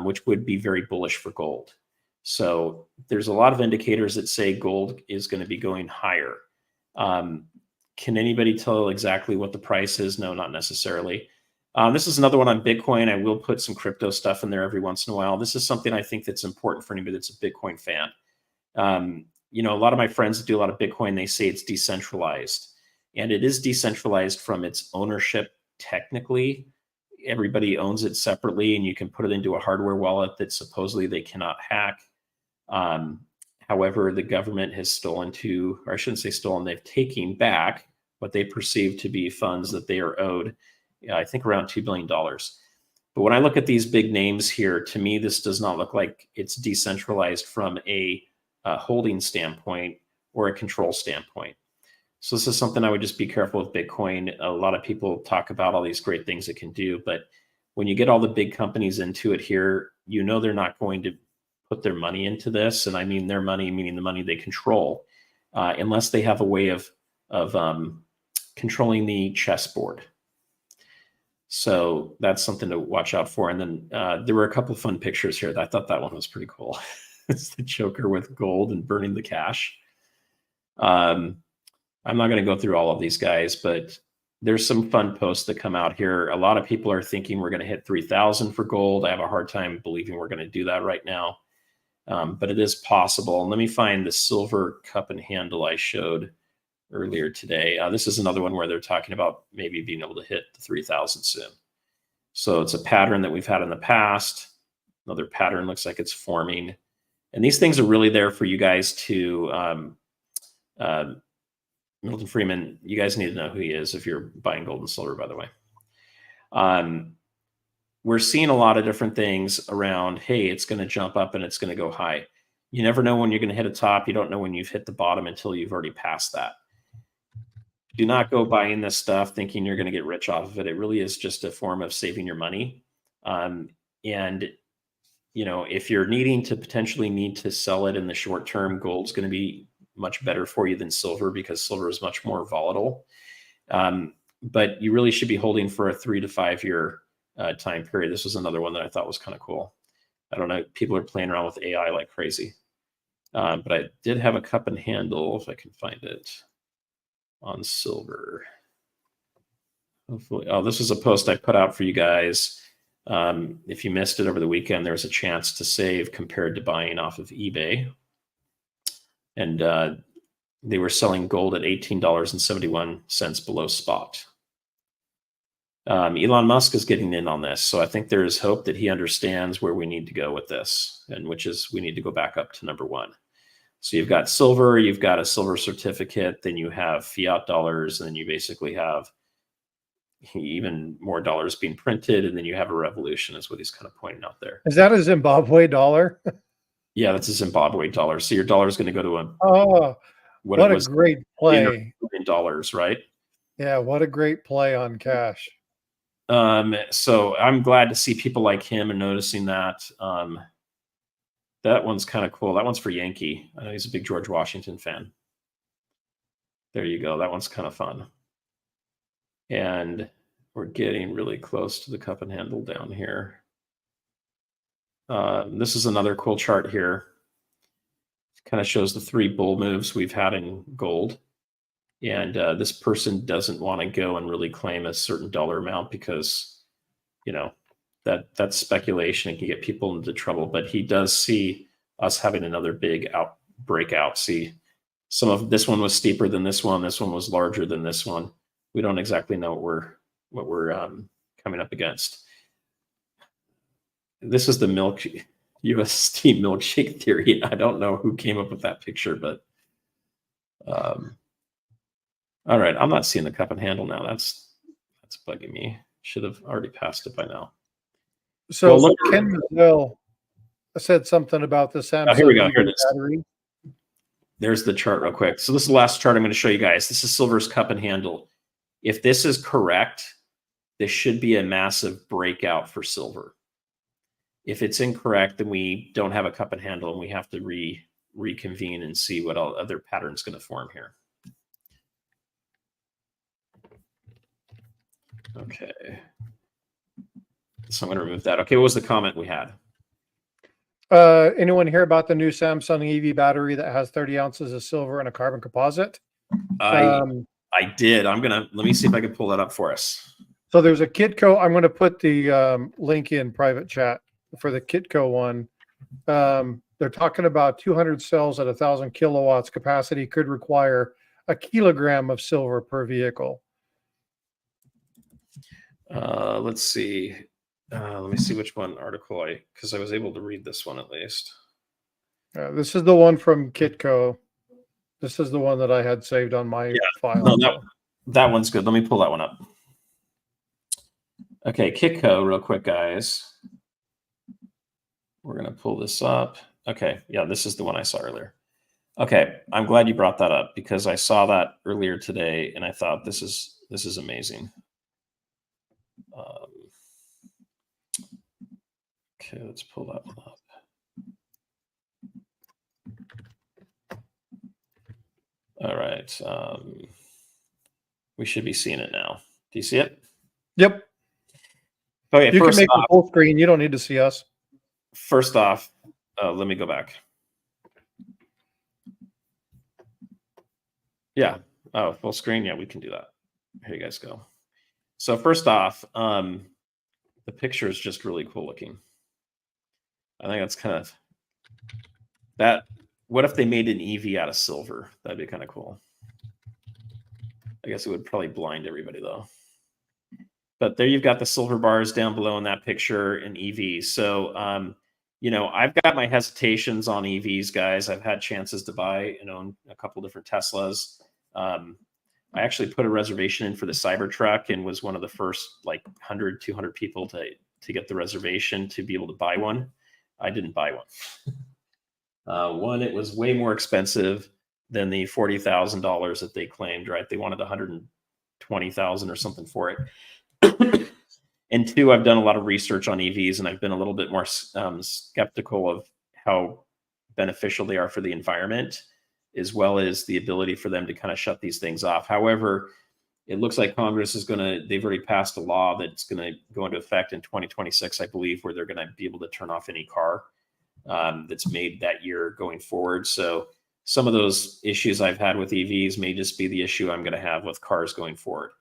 which would be very bullish for gold. So there's a lot of indicators that say gold is going to be going higher. Can anybody tell exactly what the price is? No, not necessarily. This is another one on Bitcoin. I will put some crypto stuff in there every once in a while. This is something I think that's important for anybody that's a Bitcoin fan. A lot of my friends that do a lot of Bitcoin, they say it's decentralized. And it is decentralized from its ownership technically. Everybody owns it separately, and you can put it into a hardware wallet that supposedly they cannot hack. However, the government has stolen or I shouldn't say stolen, they've taken back what they perceive to be funds that they are owed, I think around $2 billion. But when I look at these big names here, to me, this does not look like it's decentralized from a holding standpoint or a control standpoint. So this is something I would just be careful with Bitcoin. A lot of people talk about all these great things it can do, but when you get all the big companies into it here, they're not going to put their money into this. And I mean their money, meaning the money they control, unless they have a way of controlling the chessboard. So that's something to watch out for. And then there were a couple of fun pictures here. I thought that one was pretty cool. It's the Joker with gold and burning the cash. I'm not going to go through all of these guys, but there's some fun posts that come out here. A lot of people are thinking we're going to hit 3,000 for gold. I have a hard time believing we're going to do that right now, but it is possible. And let me find the silver cup and handle I showed earlier today. This is another one where they're talking about maybe being able to hit the 3,000 soon. So it's a pattern that we've had in the past. Another pattern looks like it's forming. And these things are really there for you guys to Milton Freeman, you guys need to know who he is if you're buying gold and silver, by the way. We're seeing a lot of different things around, hey, it's going to jump up and it's going to go high. You never know when you're going to hit a top. You don't know when you've hit the bottom until you've already passed that. Do not go buying this stuff thinking you're going to get rich off of it. It really is just a form of saving your money. And, if you're potentially need to sell it in the short term, gold's going to be much better for you than silver because silver is much more volatile. But you really should be holding for a 3 to 5 year time period. This was another one that I thought was kind of cool. I don't know. People are playing around with AI like crazy. But I did have a cup and handle, if I can find it, on silver. Hopefully. Oh, this is a post I put out for you guys. If you missed it over the weekend, there was a chance to save compared to buying off of eBay. And they were selling gold at $18.71 below spot. Elon Musk is getting in on this. So I think there is hope that he understands where we need to go with this, and which is we need to go back up to number one. So you've got silver, you've got a silver certificate, then you have fiat dollars, and then you basically have even more dollars being printed, and then you have a revolution is what he's kind of pointing out there. Is that a Zimbabwe dollar? Yeah, that's a Zimbabwe dollar. So your dollar is going to go to what a great play. Dollars, right? Yeah, what a great play on cash. So I'm glad to see people like him and noticing that. That one's kind of cool. That one's for Yankee. I know he's a big George Washington fan. There you go. That one's kind of fun. And we're getting really close to the cup and handle down here. This is another cool chart here. It kind of shows the 3 bull moves we've had in gold. And this person doesn't want to go and really claim a certain dollar amount because, that's speculation and can get people into trouble. But he does see us having another big breakout. See, some of this one was steeper than this one. This one was larger than this one. We don't exactly know what we're coming up against. This is the USD milkshake theory. I don't know who came up with that picture, but all right. I'm not seeing the cup and handle now. That's bugging me. Should have already passed it by now. So Well, look, Ken Mazel said something about the oh, here we Samsung go. Here EV it is. battery. There's the chart real quick. So this is the last chart I'm going to show you guys. This is silver's cup and handle. If this is correct, this should be a massive breakout for silver. If it's incorrect, then we don't have a cup and handle, and we have to reconvene and see what other pattern's going to form here. Okay. So I'm going to remove that. Okay, what was the comment we had? Anyone hear about the new Samsung EV battery that has 30 ounces of silver and a carbon composite? I did. Let me see if I can pull that up for us. So there's a Kitco. I'm going to put the link in private chat for the Kitco one. They're talking about 200 cells at 1,000 kilowatts capacity could require a kilogram of silver per vehicle. Let's see. Let me see which one article because I was able to read this one at least. This is the one from Kitco. This is the one that I had saved on my file. No, that one's good. Let me pull that one up. Okay, Kitco, real quick, guys. We're going to pull this up. Okay, yeah, this is the one I saw earlier. Okay, I'm glad you brought that up because I saw that earlier today and I thought this is amazing. Okay, let's pull that one up. All right. We should be seeing it now. Do you see it? Yep. Okay, you can make the full screen. You don't need to see us. First off, let me go back. Yeah. Oh, full screen. Yeah, we can do that. Here you guys go. So first off, the picture is just really cool looking. I think that's kind of that. What if they made an EV out of silver? That'd be kind of cool. I guess it would probably blind everybody though. But there you've got the silver bars down below in that picture in EVs. So, you know, I've got my hesitations on EVs, guys. I've had chances to buy and own a couple different Teslas. I actually put a reservation in for the Cybertruck and was one of the first like 100, 200 people to get the reservation to be able to buy one. I didn't buy one. One, it was way more expensive than the $40,000 that they claimed, right? They wanted $120,000 or something for it. And two, I've done a lot of research on EVs and I've been a little bit more skeptical of how beneficial they are for the environment, as well as the ability for them to kind of shut these things off. However, it looks like Congress is they've already passed a law that's going to go into effect in 2026, I believe, where they're going to be able to turn off any car that's made that year going forward. So some of those issues I've had with EVs may just be the issue I'm going to have with cars going forward.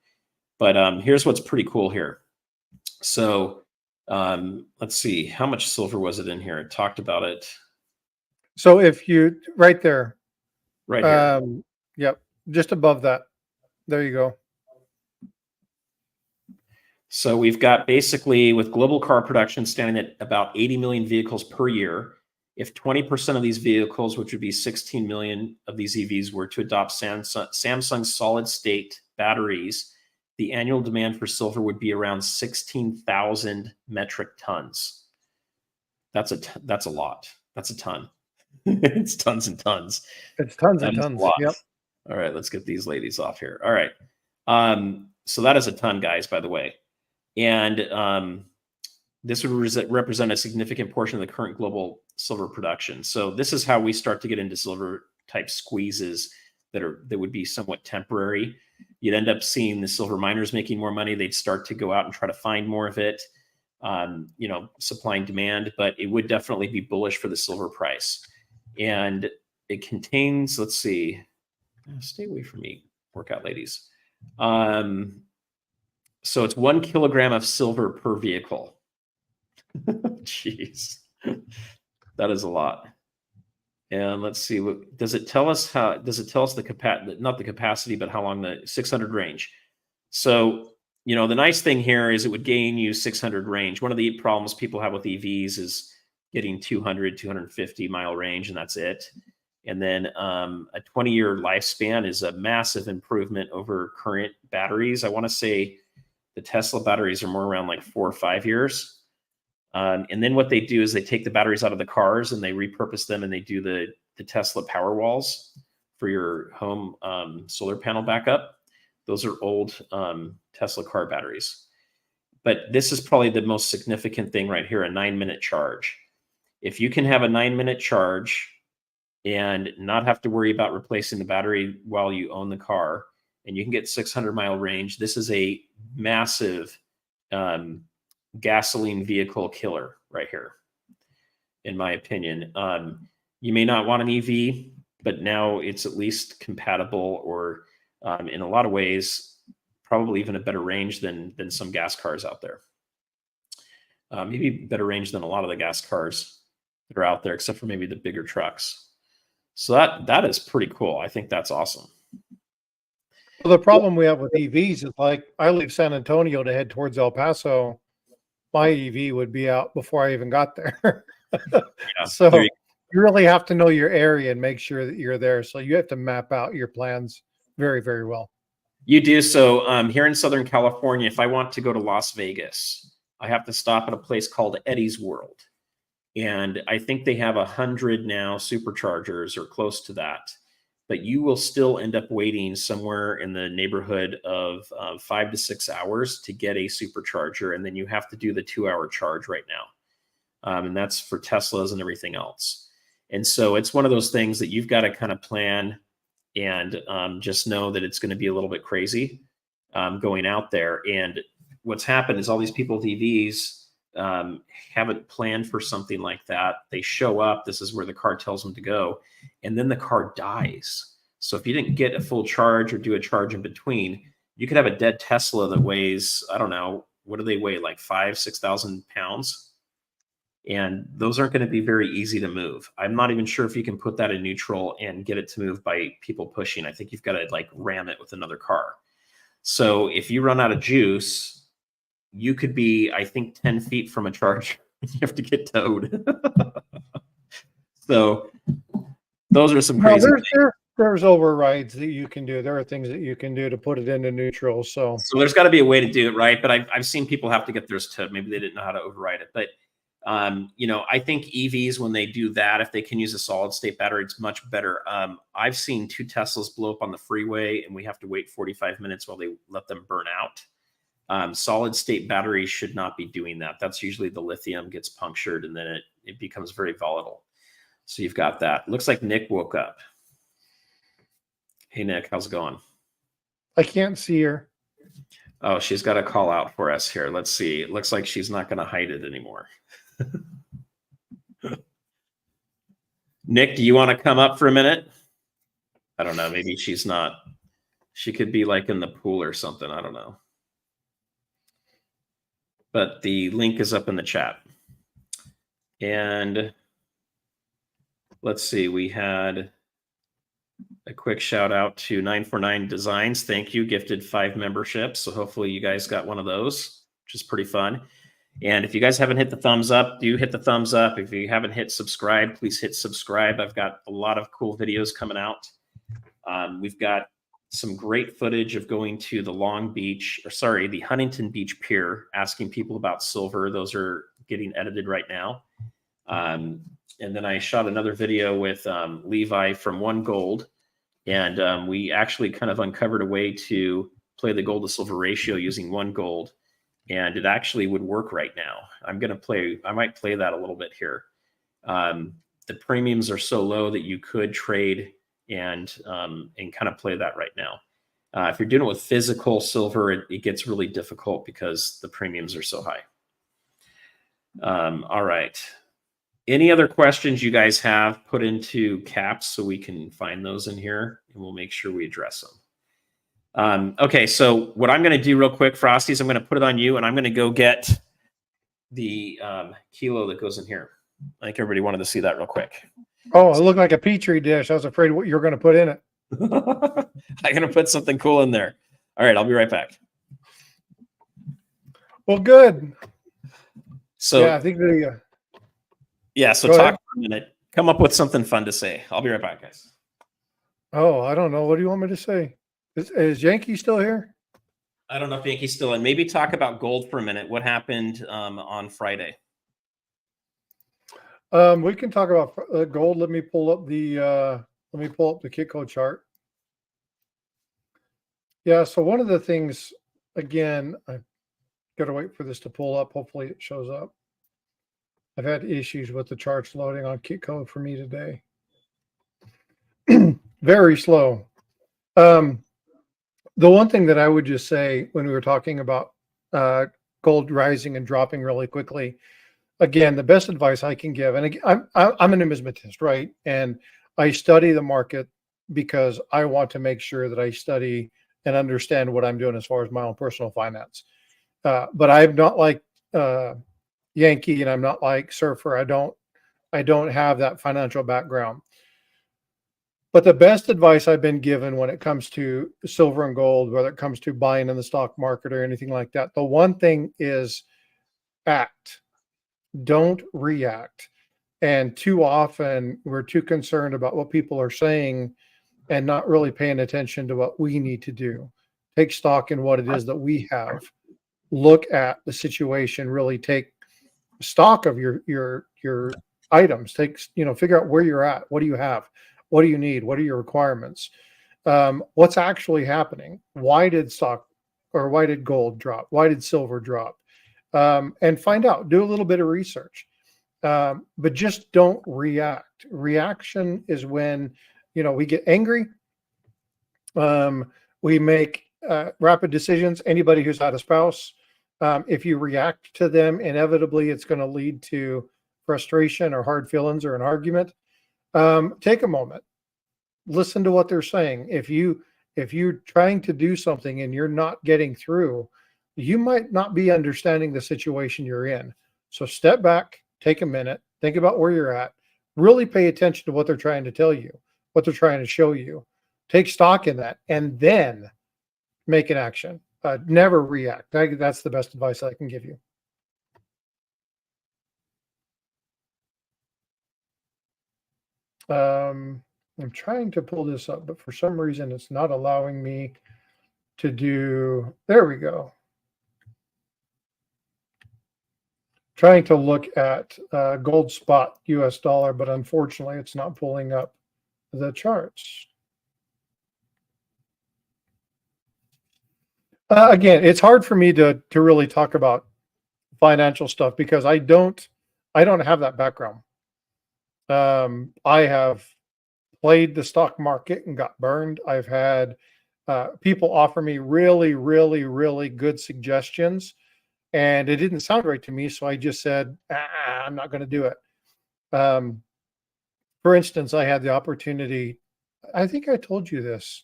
But here's what's pretty cool here. So let's see, how much silver was it in here? It talked about it. So if you, right there. Right here. Yep, just above that. There you go. So we've got basically with global car production standing at about 80 million vehicles per year. If 20% of these vehicles, which would be 16 million of these EVs, were to adopt Samsung's solid state batteries, the annual demand for silver would be around 16,000 metric tons. That's a lot. That's a ton. It's tons and tons. It's tons and tons. Yep. All right, let's get these ladies off here. All right. So that is a ton, guys, by the way. And this would represent a significant portion of the current global silver production. So this is how we start to get into silver type squeezes that would be somewhat temporary. You'd end up seeing the silver miners making more money. They'd start to go out and try to find more of it, you know, supply and demand, but it would definitely be bullish for the silver price. And it contains, let's see, stay away from me, workout ladies. So it's 1 kilogram of silver per vehicle. Jeez, that is a lot. And let's see, what does it tell us? How does it tell us the capacity, not the capacity, but how long the 600 range? So, you know, the nice thing here is it would gain you 600 range. One of the problems people have with EVs is getting 200, 250 mile range, and that's it. And then a 20-year lifespan is a massive improvement over current batteries. I want to say The Tesla batteries are more around like 4 or 5 years. And then what they do is they take the batteries out of the cars and they repurpose them, and they do the Tesla power walls for your home solar panel backup. Those are old Tesla car batteries. But this is probably the most significant thing right here, a 9-minute charge. If you can have a 9-minute charge and not have to worry about replacing the battery while you own the car, and you can get 600-mile range, this is a massive gasoline vehicle killer right here, in my opinion. You may not want an EV, but now it's at least compatible, or in a lot of ways, probably even a better range than some gas cars out there. Maybe better range than a lot of the gas cars that are out there, except for maybe the bigger trucks. So that is pretty cool. I think that's awesome. Well, the problem we have with EVs is, like, I leave San Antonio to head towards El Paso. My EV would be out before I even got there. Yeah, So you really have to know your area and make sure that you're there. So you have to map out your plans very, very well. You do. So here in Southern California, if I want to go to Las Vegas, I have to stop at a place called Eddie's World. And I think they have 100 now superchargers or close to that. But you will still end up waiting somewhere in the neighborhood of 5 to 6 hours to get a supercharger. And then you have to do the 2-hour charge right now. And that's for Teslas and everything else. And so it's one of those things that you've got to kind of plan and just know that it's going to be a little bit crazy going out there. And what's happened is all these people with EVs haven't planned for something like that. They show up, this is where the car tells them to go, and then the car dies. So if you didn't get a full charge or do a charge in between, you could have a dead Tesla that weighs, I don't know, what do they weigh, like 5,000-6,000 pounds? And those aren't going to be very easy to move. I'm not even sure if you can put that in neutral and get it to move by people pushing. I think you've got to like ram it with another car. So if you run out of juice, you could be, I think, 10 feet from a charge. You have to get towed. So those are some crazy things. There's overrides that you can do. There are things that you can do to put it into neutral. So there's got to be a way to do it right. But I've seen people have to get theirs towed. Maybe they didn't know how to override it. But I think EVs, when they do that, if they can use a solid state battery, it's much better. I've seen 2 Teslas blow up on the freeway, and we have to wait 45 minutes while they let them burn out. Solid state batteries should not be doing that. That's usually the lithium gets punctured, and then it becomes very volatile. So you've got that. Looks like Nick woke up. Hey, Nick, how's it going? I can't see her. Oh, she's got a call out for us here. Let's see. It looks like she's not going to hide it anymore. Nick, do you want to come up for a minute? I don't know. Maybe she's not. She could be like in the pool or something. I don't know. But the link is up in the chat. And let's see. We had a quick shout out to 949 Designs. Thank you. Gifted 5 memberships. So hopefully you guys got one of those, which is pretty fun. And if you guys haven't hit the thumbs up, do hit the thumbs up. If you haven't hit subscribe, please hit subscribe. I've got a lot of cool videos coming out. We've got some great footage of going to the the Huntington Beach Pier, asking people about silver. Those are getting edited right now. And then I shot another video with Levi from One Gold. And we actually kind of uncovered a way to play the gold to silver ratio using One Gold. And it actually would work right now. I might play that a little bit here. The premiums are so low that you could trade and kind of play that right now. If you're doing it with physical silver, it gets really difficult because the premiums are so high. All right. Any other questions you guys have, put into caps so we can find those in here, and we'll make sure we address them. Okay, so what I'm going to do real quick, Frosty, is I'm going to put it on you, and I'm going to go get the kilo that goes in here. I think everybody wanted to see that real quick. Oh, it looked like a Petri dish. I was afraid what you were going to put in it. I'm going to put something cool in there. All right, I'll be right back. Well, good. So yeah, I think the so talk for a minute. Come up with something fun to say. I'll be right back, guys. Oh, I don't know. What do you want me to say? Is Yankee still here? I don't know if Yankee's still in. Maybe talk about gold for a minute. What happened on Friday? We can talk about gold. Let me pull up the Kitco chart. Yeah, so one of the things, again, I've got to wait for this to pull up. Hopefully it shows up. I've had issues with the charts loading on Kitco for me today. Very slow. The one thing that I would just say when we were talking about gold rising and dropping really quickly, again, the best advice I can give, and again, I'm a numismatist, right? And I study the market because I want to make sure that I study and understand what I'm doing as far as my own personal finance. But I'm not like Yankee, and I'm not like Sufer. I don't have that financial background. But the best advice I've been given when it comes to silver and gold, whether it comes to buying in the stock market or anything like that, the one thing is act. Don't react. And too often we're too concerned about what people are saying and not really paying attention to what we need to do. Take stock in what it is that we have. Look at the situation, really take stock of your items. Figure out where you're at. What do you have? What do you need? What are your requirements? What's actually happening? Why did gold drop? Why did silver drop? And find out, do a little bit of research, but just don't react. Reaction is when, we get angry. We make rapid decisions. Anybody who's had a spouse, if you react to them, inevitably it's going to lead to frustration or hard feelings or an argument. Take a moment, listen to what they're saying. If you're trying to do something and you're not getting through, you might not be understanding the situation you're in. So step back, take a minute, think about where you're at, really pay attention to what they're trying to tell you, what they're trying to show you, take stock in that, and then make an action. Never react. That's the best advice I can give you. I'm trying to pull this up, but for some reason it's not allowing me to do. There we go. Trying to look at gold spot US dollar, but unfortunately it's not pulling up the charts. Again, it's hard for me to really talk about financial stuff because I don't have that background. I have played the stock market and got burned. I've had people offer me really, really, really good suggestions, and it didn't sound right to me. So I just said, I'm not going to do it. For instance, I had the opportunity. I think I told you this.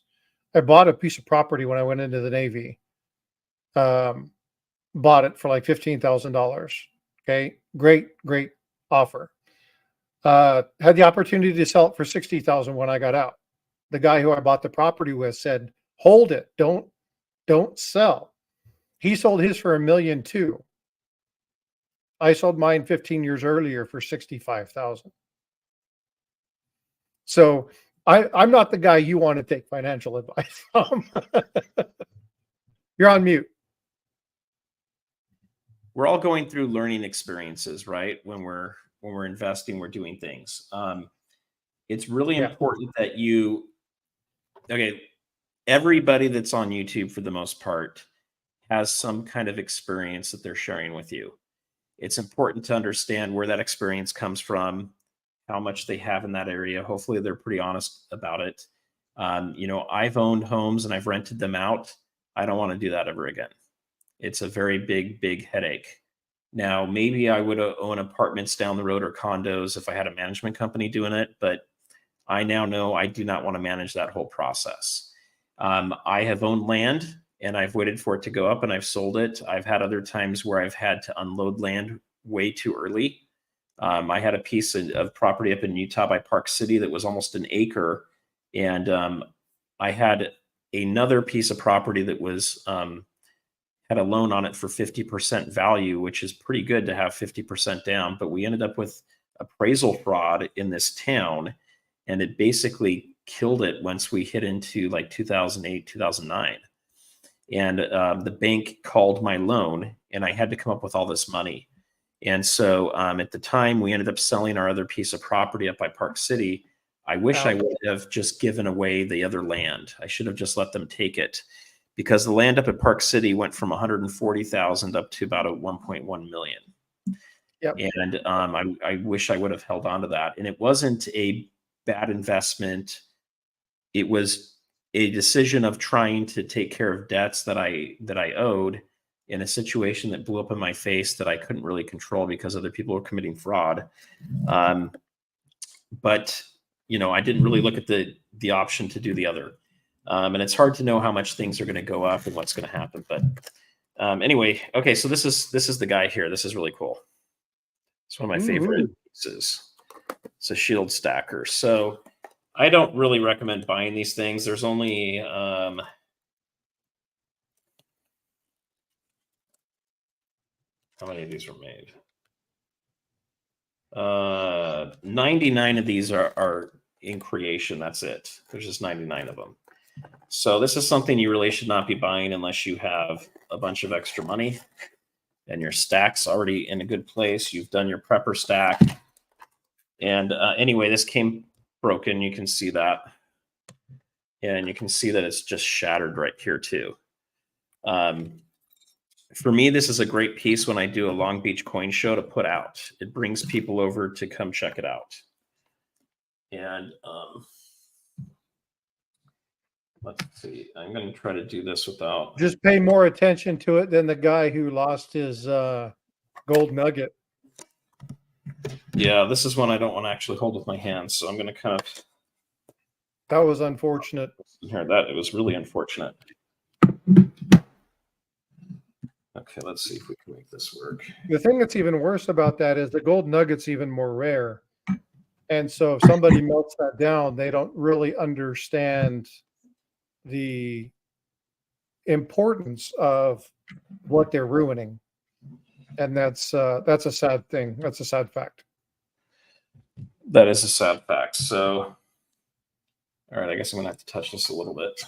I bought a piece of property when I went into the Navy. Bought it for like $15,000. Okay. Great offer. Had the opportunity to sell it for $60,000 when I got out. The guy who I bought the property with said, hold it. Don't sell. He sold his for $1.2 million. I sold mine 15 years earlier for $65,000. So I'm not the guy you want to take financial advice from. You're on mute. We're all going through learning experiences, right? When we're investing, we're doing things. It's really important that everybody that's on YouTube for the most part has some kind of experience that they're sharing with you. It's important to understand where that experience comes from, how much they have in that area. Hopefully they're pretty honest about it. I've owned homes and I've rented them out. I don't want to do that ever again. It's a very big headache. Now, maybe I would own apartments down the road or condos if I had a management company doing it, but I now know I do not want to manage that whole process. I have owned land and I've waited for it to go up and I've sold it. I've had other times where I've had to unload land way too early. I had a piece of property up in Utah by Park City that was almost an acre. And I had another piece of property that was had a loan on it for 50% value, which is pretty good to have 50% down. But we ended up with appraisal fraud in this town, and it basically killed it once we hit into like 2008, 2009. and the bank called my loan, and I had to come up with all this money. And so at the time, we ended up selling our other piece of property up by Park City. I wish I would have just given away the other land. I should have just let them take it, because the land up at Park City went from 140,000 up to about 1.1 million. Yep. And I wish I would have held on to that. And it wasn't a bad investment. It was a decision of trying to take care of debts that I owed in a situation that blew up in my face that I couldn't really control because other people were committing fraud. But you know, I didn't really look at the option to do the other. And it's hard to know how much things are going to go up and what's going to happen. But anyway, okay, so this is the guy here. This is really cool. It's one of my favorite pieces. It's a shield stacker. So I don't really recommend buying these things. There's only how many of these were made? 99 of these are in creation. That's it. There's just 99 of them. So this is something you really should not be buying unless you have a bunch of extra money and your stack's already in a good place. You've done your prepper stack. And anyway, this came broken. You can see that. And you can see that it's just shattered right here too. For me, this is a great piece when I do a Long Beach coin show to put out. It brings people over to come check it out. And let's see. I'm going to try to do this without. Just pay more attention to it than the guy who lost his gold nugget. Yeah, this is one I don't want to actually hold with my hands. So I'm going to kind of. That was unfortunate. Here, it was really unfortunate. Okay, let's see if we can make this work. The thing that's even worse about that is the gold nugget's even more rare. And so if somebody melts that down, they don't really understand the importance of what they're ruining. And that's a sad thing. That's a sad fact. That is a sad fact. So, all right, I guess I'm going to have to touch this a little bit.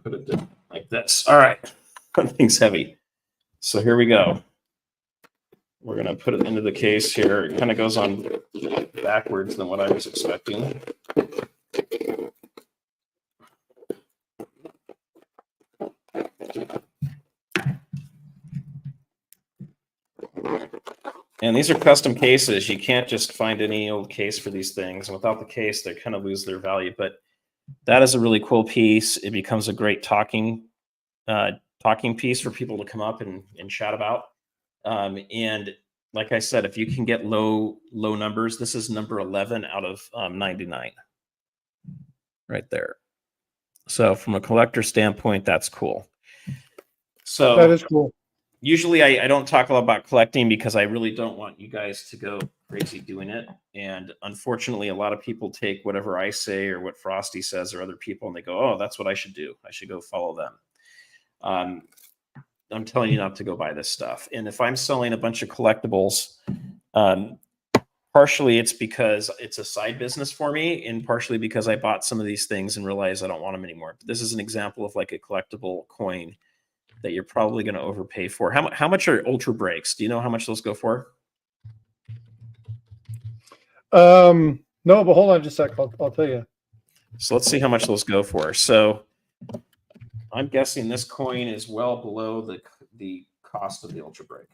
Put it like this. All right. That thing's heavy. So here we go. We're going to put it into the case here. It kind of goes on backwards than what I was expecting. And these are custom cases. You can't just find any old case for these things. And without the case, they kind of lose their value. But that is a really cool piece. It becomes a great talking piece for people to come up and chat about. And like I said, if you can get low numbers, this is number 11 out of 99 right there. So from a collector standpoint, that's cool. So that is cool. Usually I don't talk a lot about collecting because I really don't want you guys to go crazy doing it. And unfortunately, a lot of people take whatever I say or what Frosty says or other people and they go, oh, that's what I should do. I should go follow them. I'm telling you not to go buy this stuff. And if I'm selling a bunch of collectibles, partially it's because it's a side business for me and partially because I bought some of these things and realized I don't want them anymore. But this is an example of like a collectible coin that you're probably going to overpay for. How much are ultra breaks? Do you know how much those go for? No, but hold on just a sec. I'll tell you. So let's see how much those go for. So I'm guessing this coin is well below the cost of the ultra break.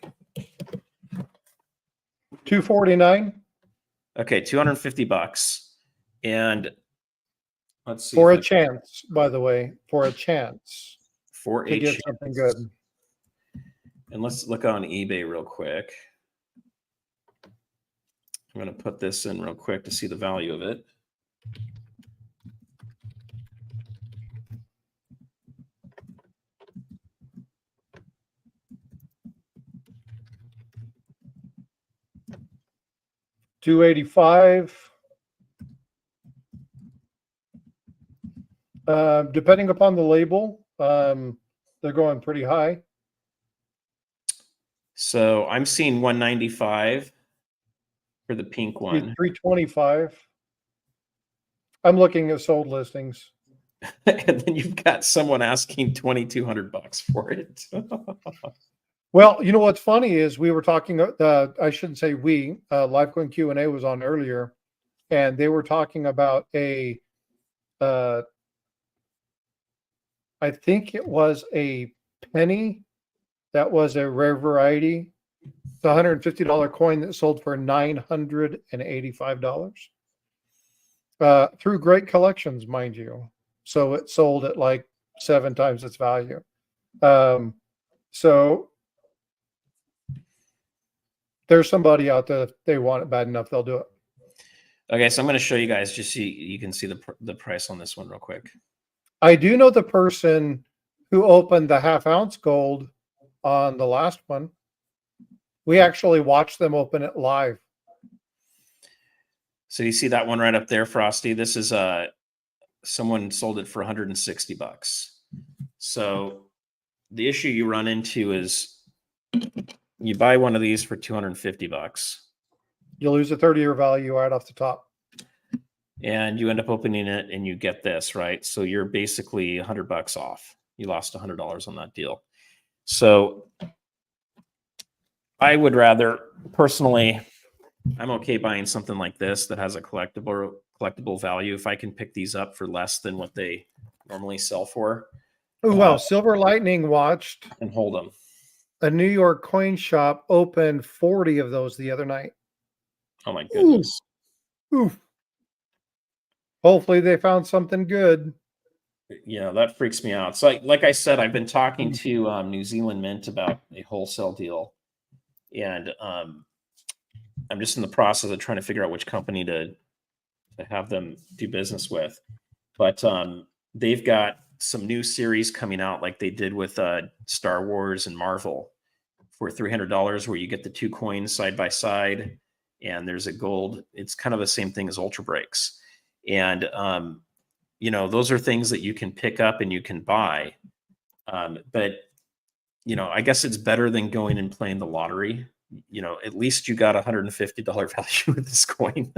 $249. Okay, $250. And let's see. For a chance, by the way, for a chance. For to get something good. And let's look on eBay real quick. I'm going to put this in real quick to see the value of it. $285. Depending upon the label, they're going pretty high. So I'm seeing $195 for the pink one. $325. I'm looking at sold listings. and then you've got someone asking $2,200 for it. Well, you know what's funny is we were talking. I shouldn't say we. Livecoin Q&A was on earlier, and they were talking about a. I think it was a penny that was a rare variety. It's a $150 coin that sold for $985 through great collections, mind you. So it sold at like 7 times its value. So there's somebody out there, if they want it bad enough, they'll do it. Okay, so I'm going to show you guys just so you can see the price on this one real quick. I do know the person who opened the half-ounce gold on the last one. We actually watched them open it live. So you see that one right up there, Frosty? This is someone sold it for $160. So the issue you run into is you buy one of these for $250. You lose a 30-year value right off the top. And you end up opening it and you get this, right? So you're basically $100 off. You lost $100 on that deal. So I would rather, personally, I'm okay buying something like this that has a collectible value. If I can pick these up for less than what they normally sell for. Oh, wow. Silver Lightning watched and hold them. A New York coin shop open 40 of those the other night. Oh my goodness. Oof. Hopefully they found something good. Yeah, that freaks me out. So like I said, I've been talking to New Zealand Mint about a wholesale deal. And I'm just in the process of trying to figure out which company to have them do business with. But they've got some new series coming out like they did with Star Wars and Marvel for $300, where you get the 2 coins side by side and there's a gold. It's kind of the same thing as Ultra Breaks. And, you know, those are things that you can pick up and you can buy. But, you know, I guess it's better than going and playing the lottery. You know, at least you got $150 value with this coin.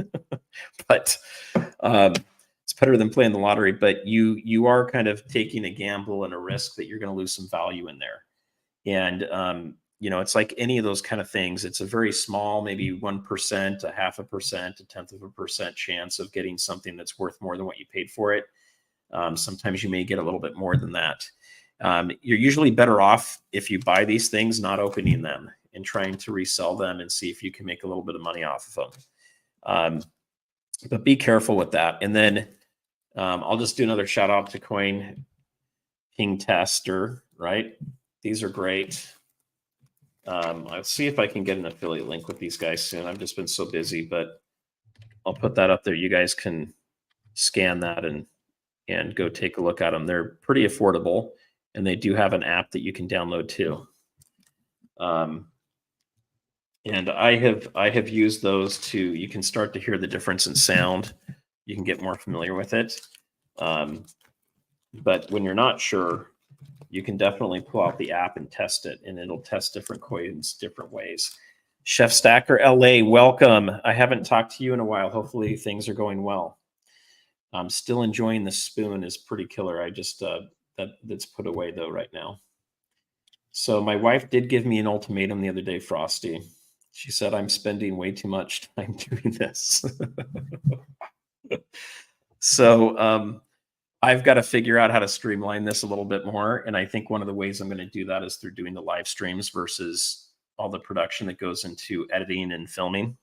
But it's better than playing the lottery. But you are kind of taking a gamble and a risk that you're going to lose some value in there. And, you know, it's like any of those kind of things. It's a very small, maybe 1%, 0.5%, 0.1% chance of getting something that's worth more than what you paid for it. Sometimes you may get a little bit more than that. You're usually better off if you buy these things, not opening them and trying to resell them and see if you can make a little bit of money off of them. But be careful with that. And then I'll just do another shout out to Coin King Tester, right? These are great. I'll see if I can get an affiliate link with these guys soon. I've just been so busy, but I'll put that up there. You guys can scan that and go take a look at them. They're pretty affordable, and they do have an app that you can download too. And I have used those to, you can start to hear the difference in sound. You can get more familiar with it. But when you're not sure, you can definitely pull out the app and test it, and it'll test different coins different ways. Chef Stacker LA, welcome. I haven't talked to you in a while. Hopefully things are going well. I'm still enjoying the spoon. Is pretty killer. I just that's put away though right now. So my wife did give me an ultimatum the other day, Frosty. She said I'm spending way too much time doing this. So I've got to figure out how to streamline this a little bit more. And I think one of the ways I'm going to do that is through doing the live streams versus all the production that goes into editing and filming.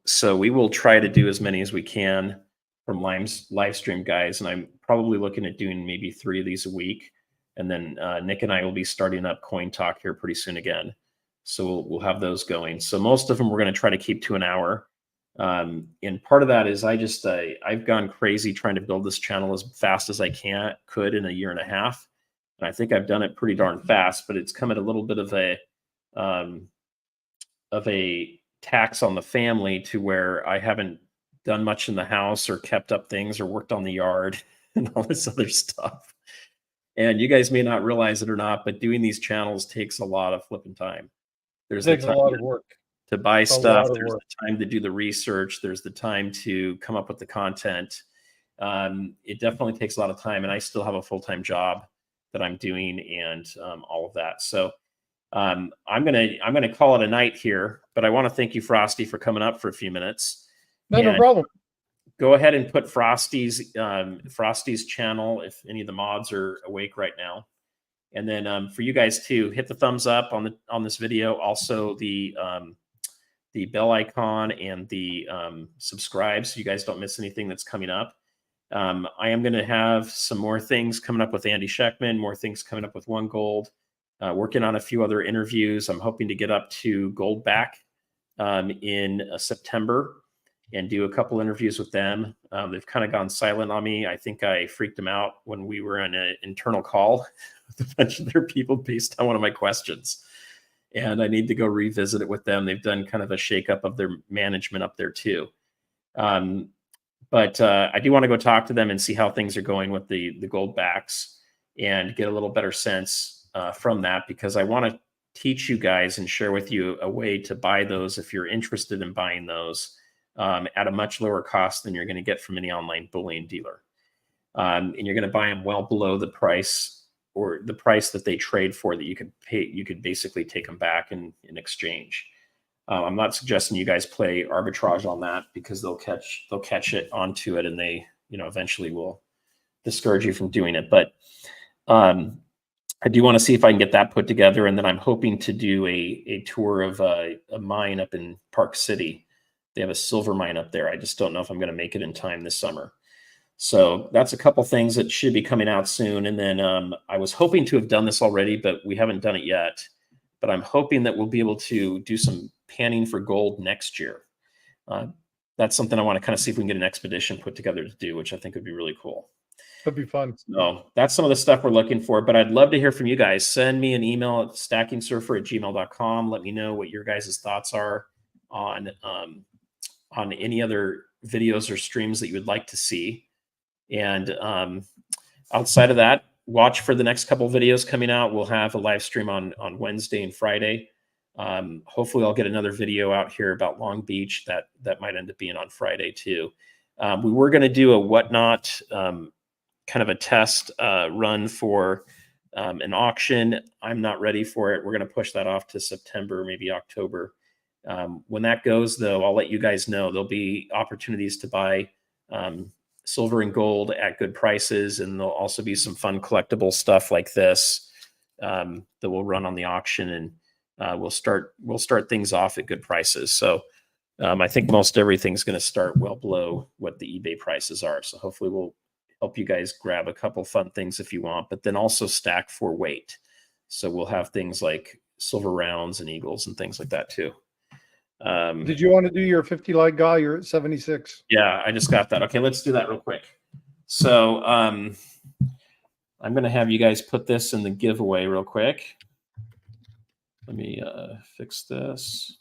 So we will try to do as many as we can from live stream guys. And I'm probably looking at doing maybe 3 of these a week. And then Nick and I will be starting up Coin Talk here pretty soon again. So we'll have those going. So most of them we're going to try to keep to an hour. And part of that is I've gone crazy trying to build this channel as fast as I could in a year and a half. And I think I've done it pretty darn fast, but it's come at a little bit of a tax on the family to where I haven't done much in the house or kept up things or worked on the yard and all this other stuff. And you guys may not realize it or not, but doing these channels takes a lot of flipping time. There's a lot of work to buy stuff. There's the time to do the research. There's the time to come up with the content. it definitely takes a lot of time, and I still have a full-time job that I'm doing and all of that. So I'm gonna call it a night here, but I want to thank you, Frosty, for coming up for a few minutes. No problem. Go ahead and put Frosty's channel if any of the mods are awake right now. And then for you guys too, hit the thumbs up on this video. Also the bell icon and the subscribe so you guys don't miss anything that's coming up. I am going to have some more things coming up with Andy Scheckman, more things coming up with One Gold, working on a few other interviews. I'm hoping to get up to Goldback in September and do a couple interviews with them. They've kind of gone silent on me. I think I freaked them out when we were on an internal call with a bunch of their people based on one of my questions. And I need to go revisit it with them. They've done kind of a shakeup of their management up there too. But I do want to go talk to them and see how things are going with the gold backs and get a little better sense from that, because I want to teach you guys and share with you a way to buy those if you're interested in buying those at a much lower cost than you're going to get from any online bullion dealer. And you're going to buy them well below the price or the price that they trade for that you could pay. You could basically take them back in exchange. I'm not suggesting you guys play arbitrage on that, because they'll catch it onto it, and they eventually will discourage you from doing it. But I do want to see if I can get that put together, and then I'm hoping to do a tour of a mine up in Park City. They have a silver mine up there. I just don't know if I'm going to make it in time this summer. So that's a couple things that should be coming out soon. And then I was hoping to have done this already, but we haven't done it yet. But I'm hoping that we'll be able to do some panning for gold next year. That's something I want to kind of see if we can get an expedition put together to do, which I think would be really cool. That'd be fun. So that's some of the stuff we're looking for. But I'd love to hear from you guys. Send me an email at stackingsurfer@gmail.com. Let me know what your guys' thoughts are on any other videos or streams that you would like to see. And outside of that, watch for the next couple of videos coming out. We'll have a live stream on Wednesday and Friday. Hopefully I'll get another video out here about Long Beach that might end up being on Friday too. We were going to do a whatnot kind of a test run for an auction. I'm not ready for it. We're going to push that off to September, maybe October. When that goes, though, I'll let you guys know. There'll be opportunities to buy silver and gold at good prices, and there'll also be some fun collectible stuff like this that will run on the auction, and we'll start things off at good prices. So I think most everything's going to start well below what the eBay prices are. So hopefully we'll help you guys grab a couple fun things if you want, but then also stack for weight. So we'll have things like silver rounds and eagles and things like that too. Did you want to do your 50 light guy? You're at 76. Yeah, I just got that. Okay, let's do that real quick. So I'm going to have you guys put this in the giveaway real quick. Let me fix this.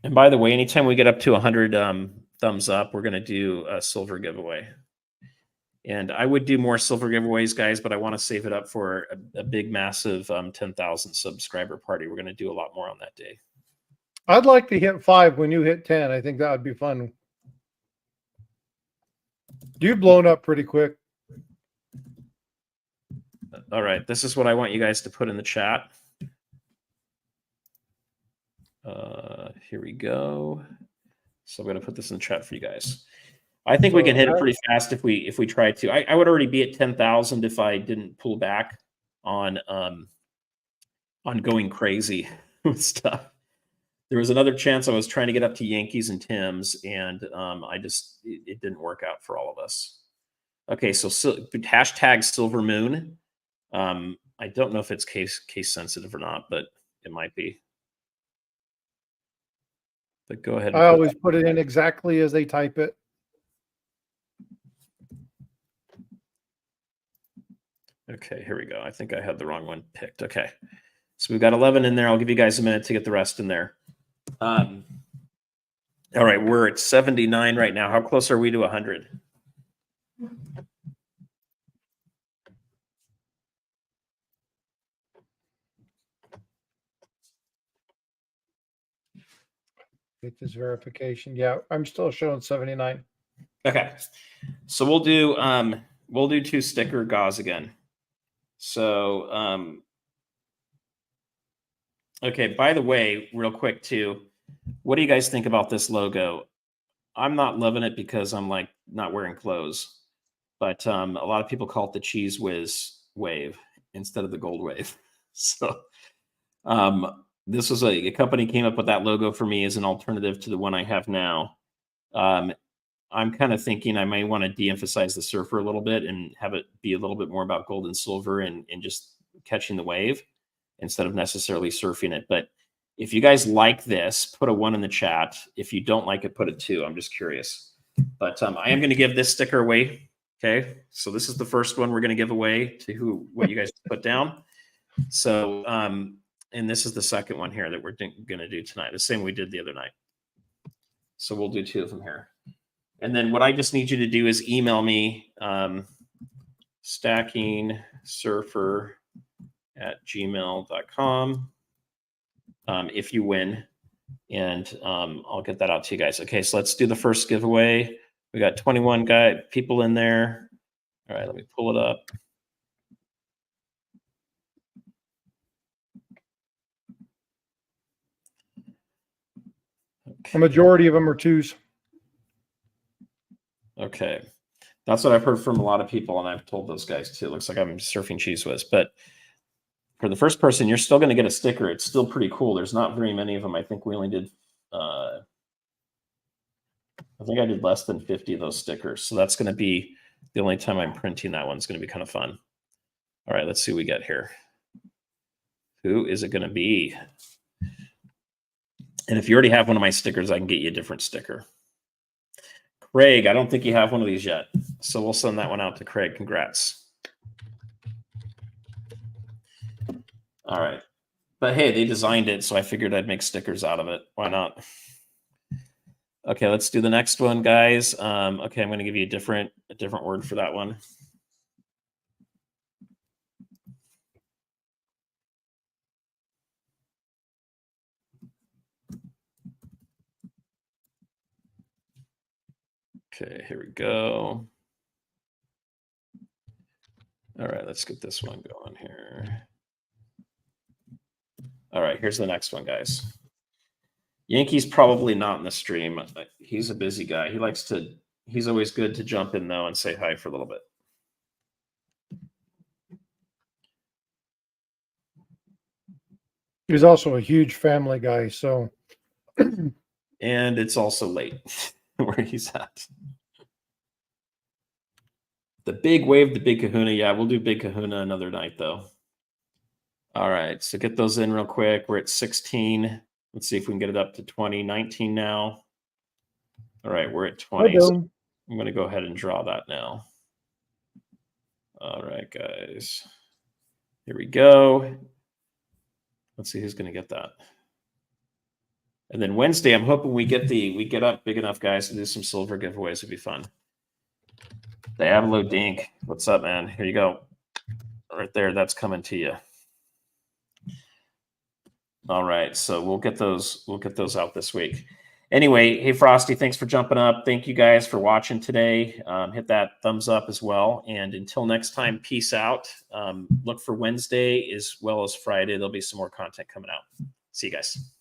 And by the way, anytime we get up to 100 thumbs up, we're going to do a silver giveaway. And I would do more silver giveaways, guys, but I want to save it up for a big, massive 10,000 subscriber party. We're going to do a lot more on that day. I'd like to hit 5 when you hit 10. I think that would be fun. You've blown up pretty quick. All right. This is what I want you guys to put in the chat. Here we go. So I'm going to put this in the chat for you guys. I think we can hit it pretty fast if we try to. I would already be at 10,000 if I didn't pull back on going crazy with stuff. There was another chance I was trying to get up to Yankees and Tims, and it didn't work out for all of us. Okay, so hashtag Silver Moon. I don't know if it's case sensitive or not, but it might be. But go ahead. I always put it in exactly as they type it. Okay, here we go. I think I had the wrong one picked. Okay, so we've got 11 in there. I'll give you guys a minute to get the rest in there. All right, we're at 79 right now. How close are we to 100? Make this verification. Yeah, I'm still showing 79. Okay. So we'll do 2 sticker gauze again. So okay, by the way, real quick too, what do you guys think about this logo? I'm not loving it because I'm like not wearing clothes, but a lot of people call it the Cheese Whiz wave instead of the gold wave. So this was a company came up with that logo for me as an alternative to the one I have now. I'm kind of thinking I may want to de-emphasize the Sufer a little bit and have it be a little bit more about gold and silver and just catching the wave instead of necessarily surfing it. But if you guys like this, put a 1 in the chat. If you don't like it, put a 2. I'm just curious. But I am going to give this sticker away. Okay, so this is the first one we're going to give away to what you guys put down. So, and this is the second one here that we're going to do tonight, the same we did the other night. So we'll do 2 of them here. And then what I just need you to do is email me stackingsurfer@gmail.com if you win, and I'll get that out to you guys. Okay, so let's do the first giveaway. We got 21 people in there. All right, let me pull it up. A majority of them are 2s. Okay, that's what I've heard from a lot of people, and I've told those guys too. It looks like I'm surfing Cheese Whiz, but for the first person, you're still going to get a sticker. It's still pretty cool. There's not very many of them. I think we only did, I think I did less than 50 of those stickers. So that's going to be the only time I'm printing that one. It's going to be kind of fun. All right, let's see what we get here. Who is it going to be? And if you already have one of my stickers, I can get you a different sticker. Craig, I don't think you have one of these yet. So we'll send that one out to Craig. Congrats. All right. But hey, they designed it, so I figured I'd make stickers out of it. Why not? Okay, let's do the next one, guys. Okay, I'm going to give you a different word for that one. Okay, here we go. All right, let's get this one going here. All right, here's the next one, guys. Yankee's probably not in the stream. He's a busy guy. He's always good to jump in though and say hi for a little bit. He's also a huge family guy, so. And it's also late where he's at. The big wave, the big kahuna. Yeah, we'll do big kahuna another night though. All right, so get those in real quick. We're at 16. Let's see if we can get it up to 20, 19 now. All right, we're at 20. So I'm going to go ahead and draw that now. All right, guys. Here we go. Let's see who's going to get that. And then Wednesday, I'm hoping we get up big enough, guys, to do some silver giveaways. It'd be fun. Diablo Dink, what's up, man? Here you go. Right there, that's coming to you. All right, so we'll get those out this week. Anyway, hey Frosty, thanks for jumping up. Thank you guys for watching today. Hit that thumbs up as well. And until next time, peace out. Look for Wednesday as well as Friday. There'll be some more content coming out. See you guys.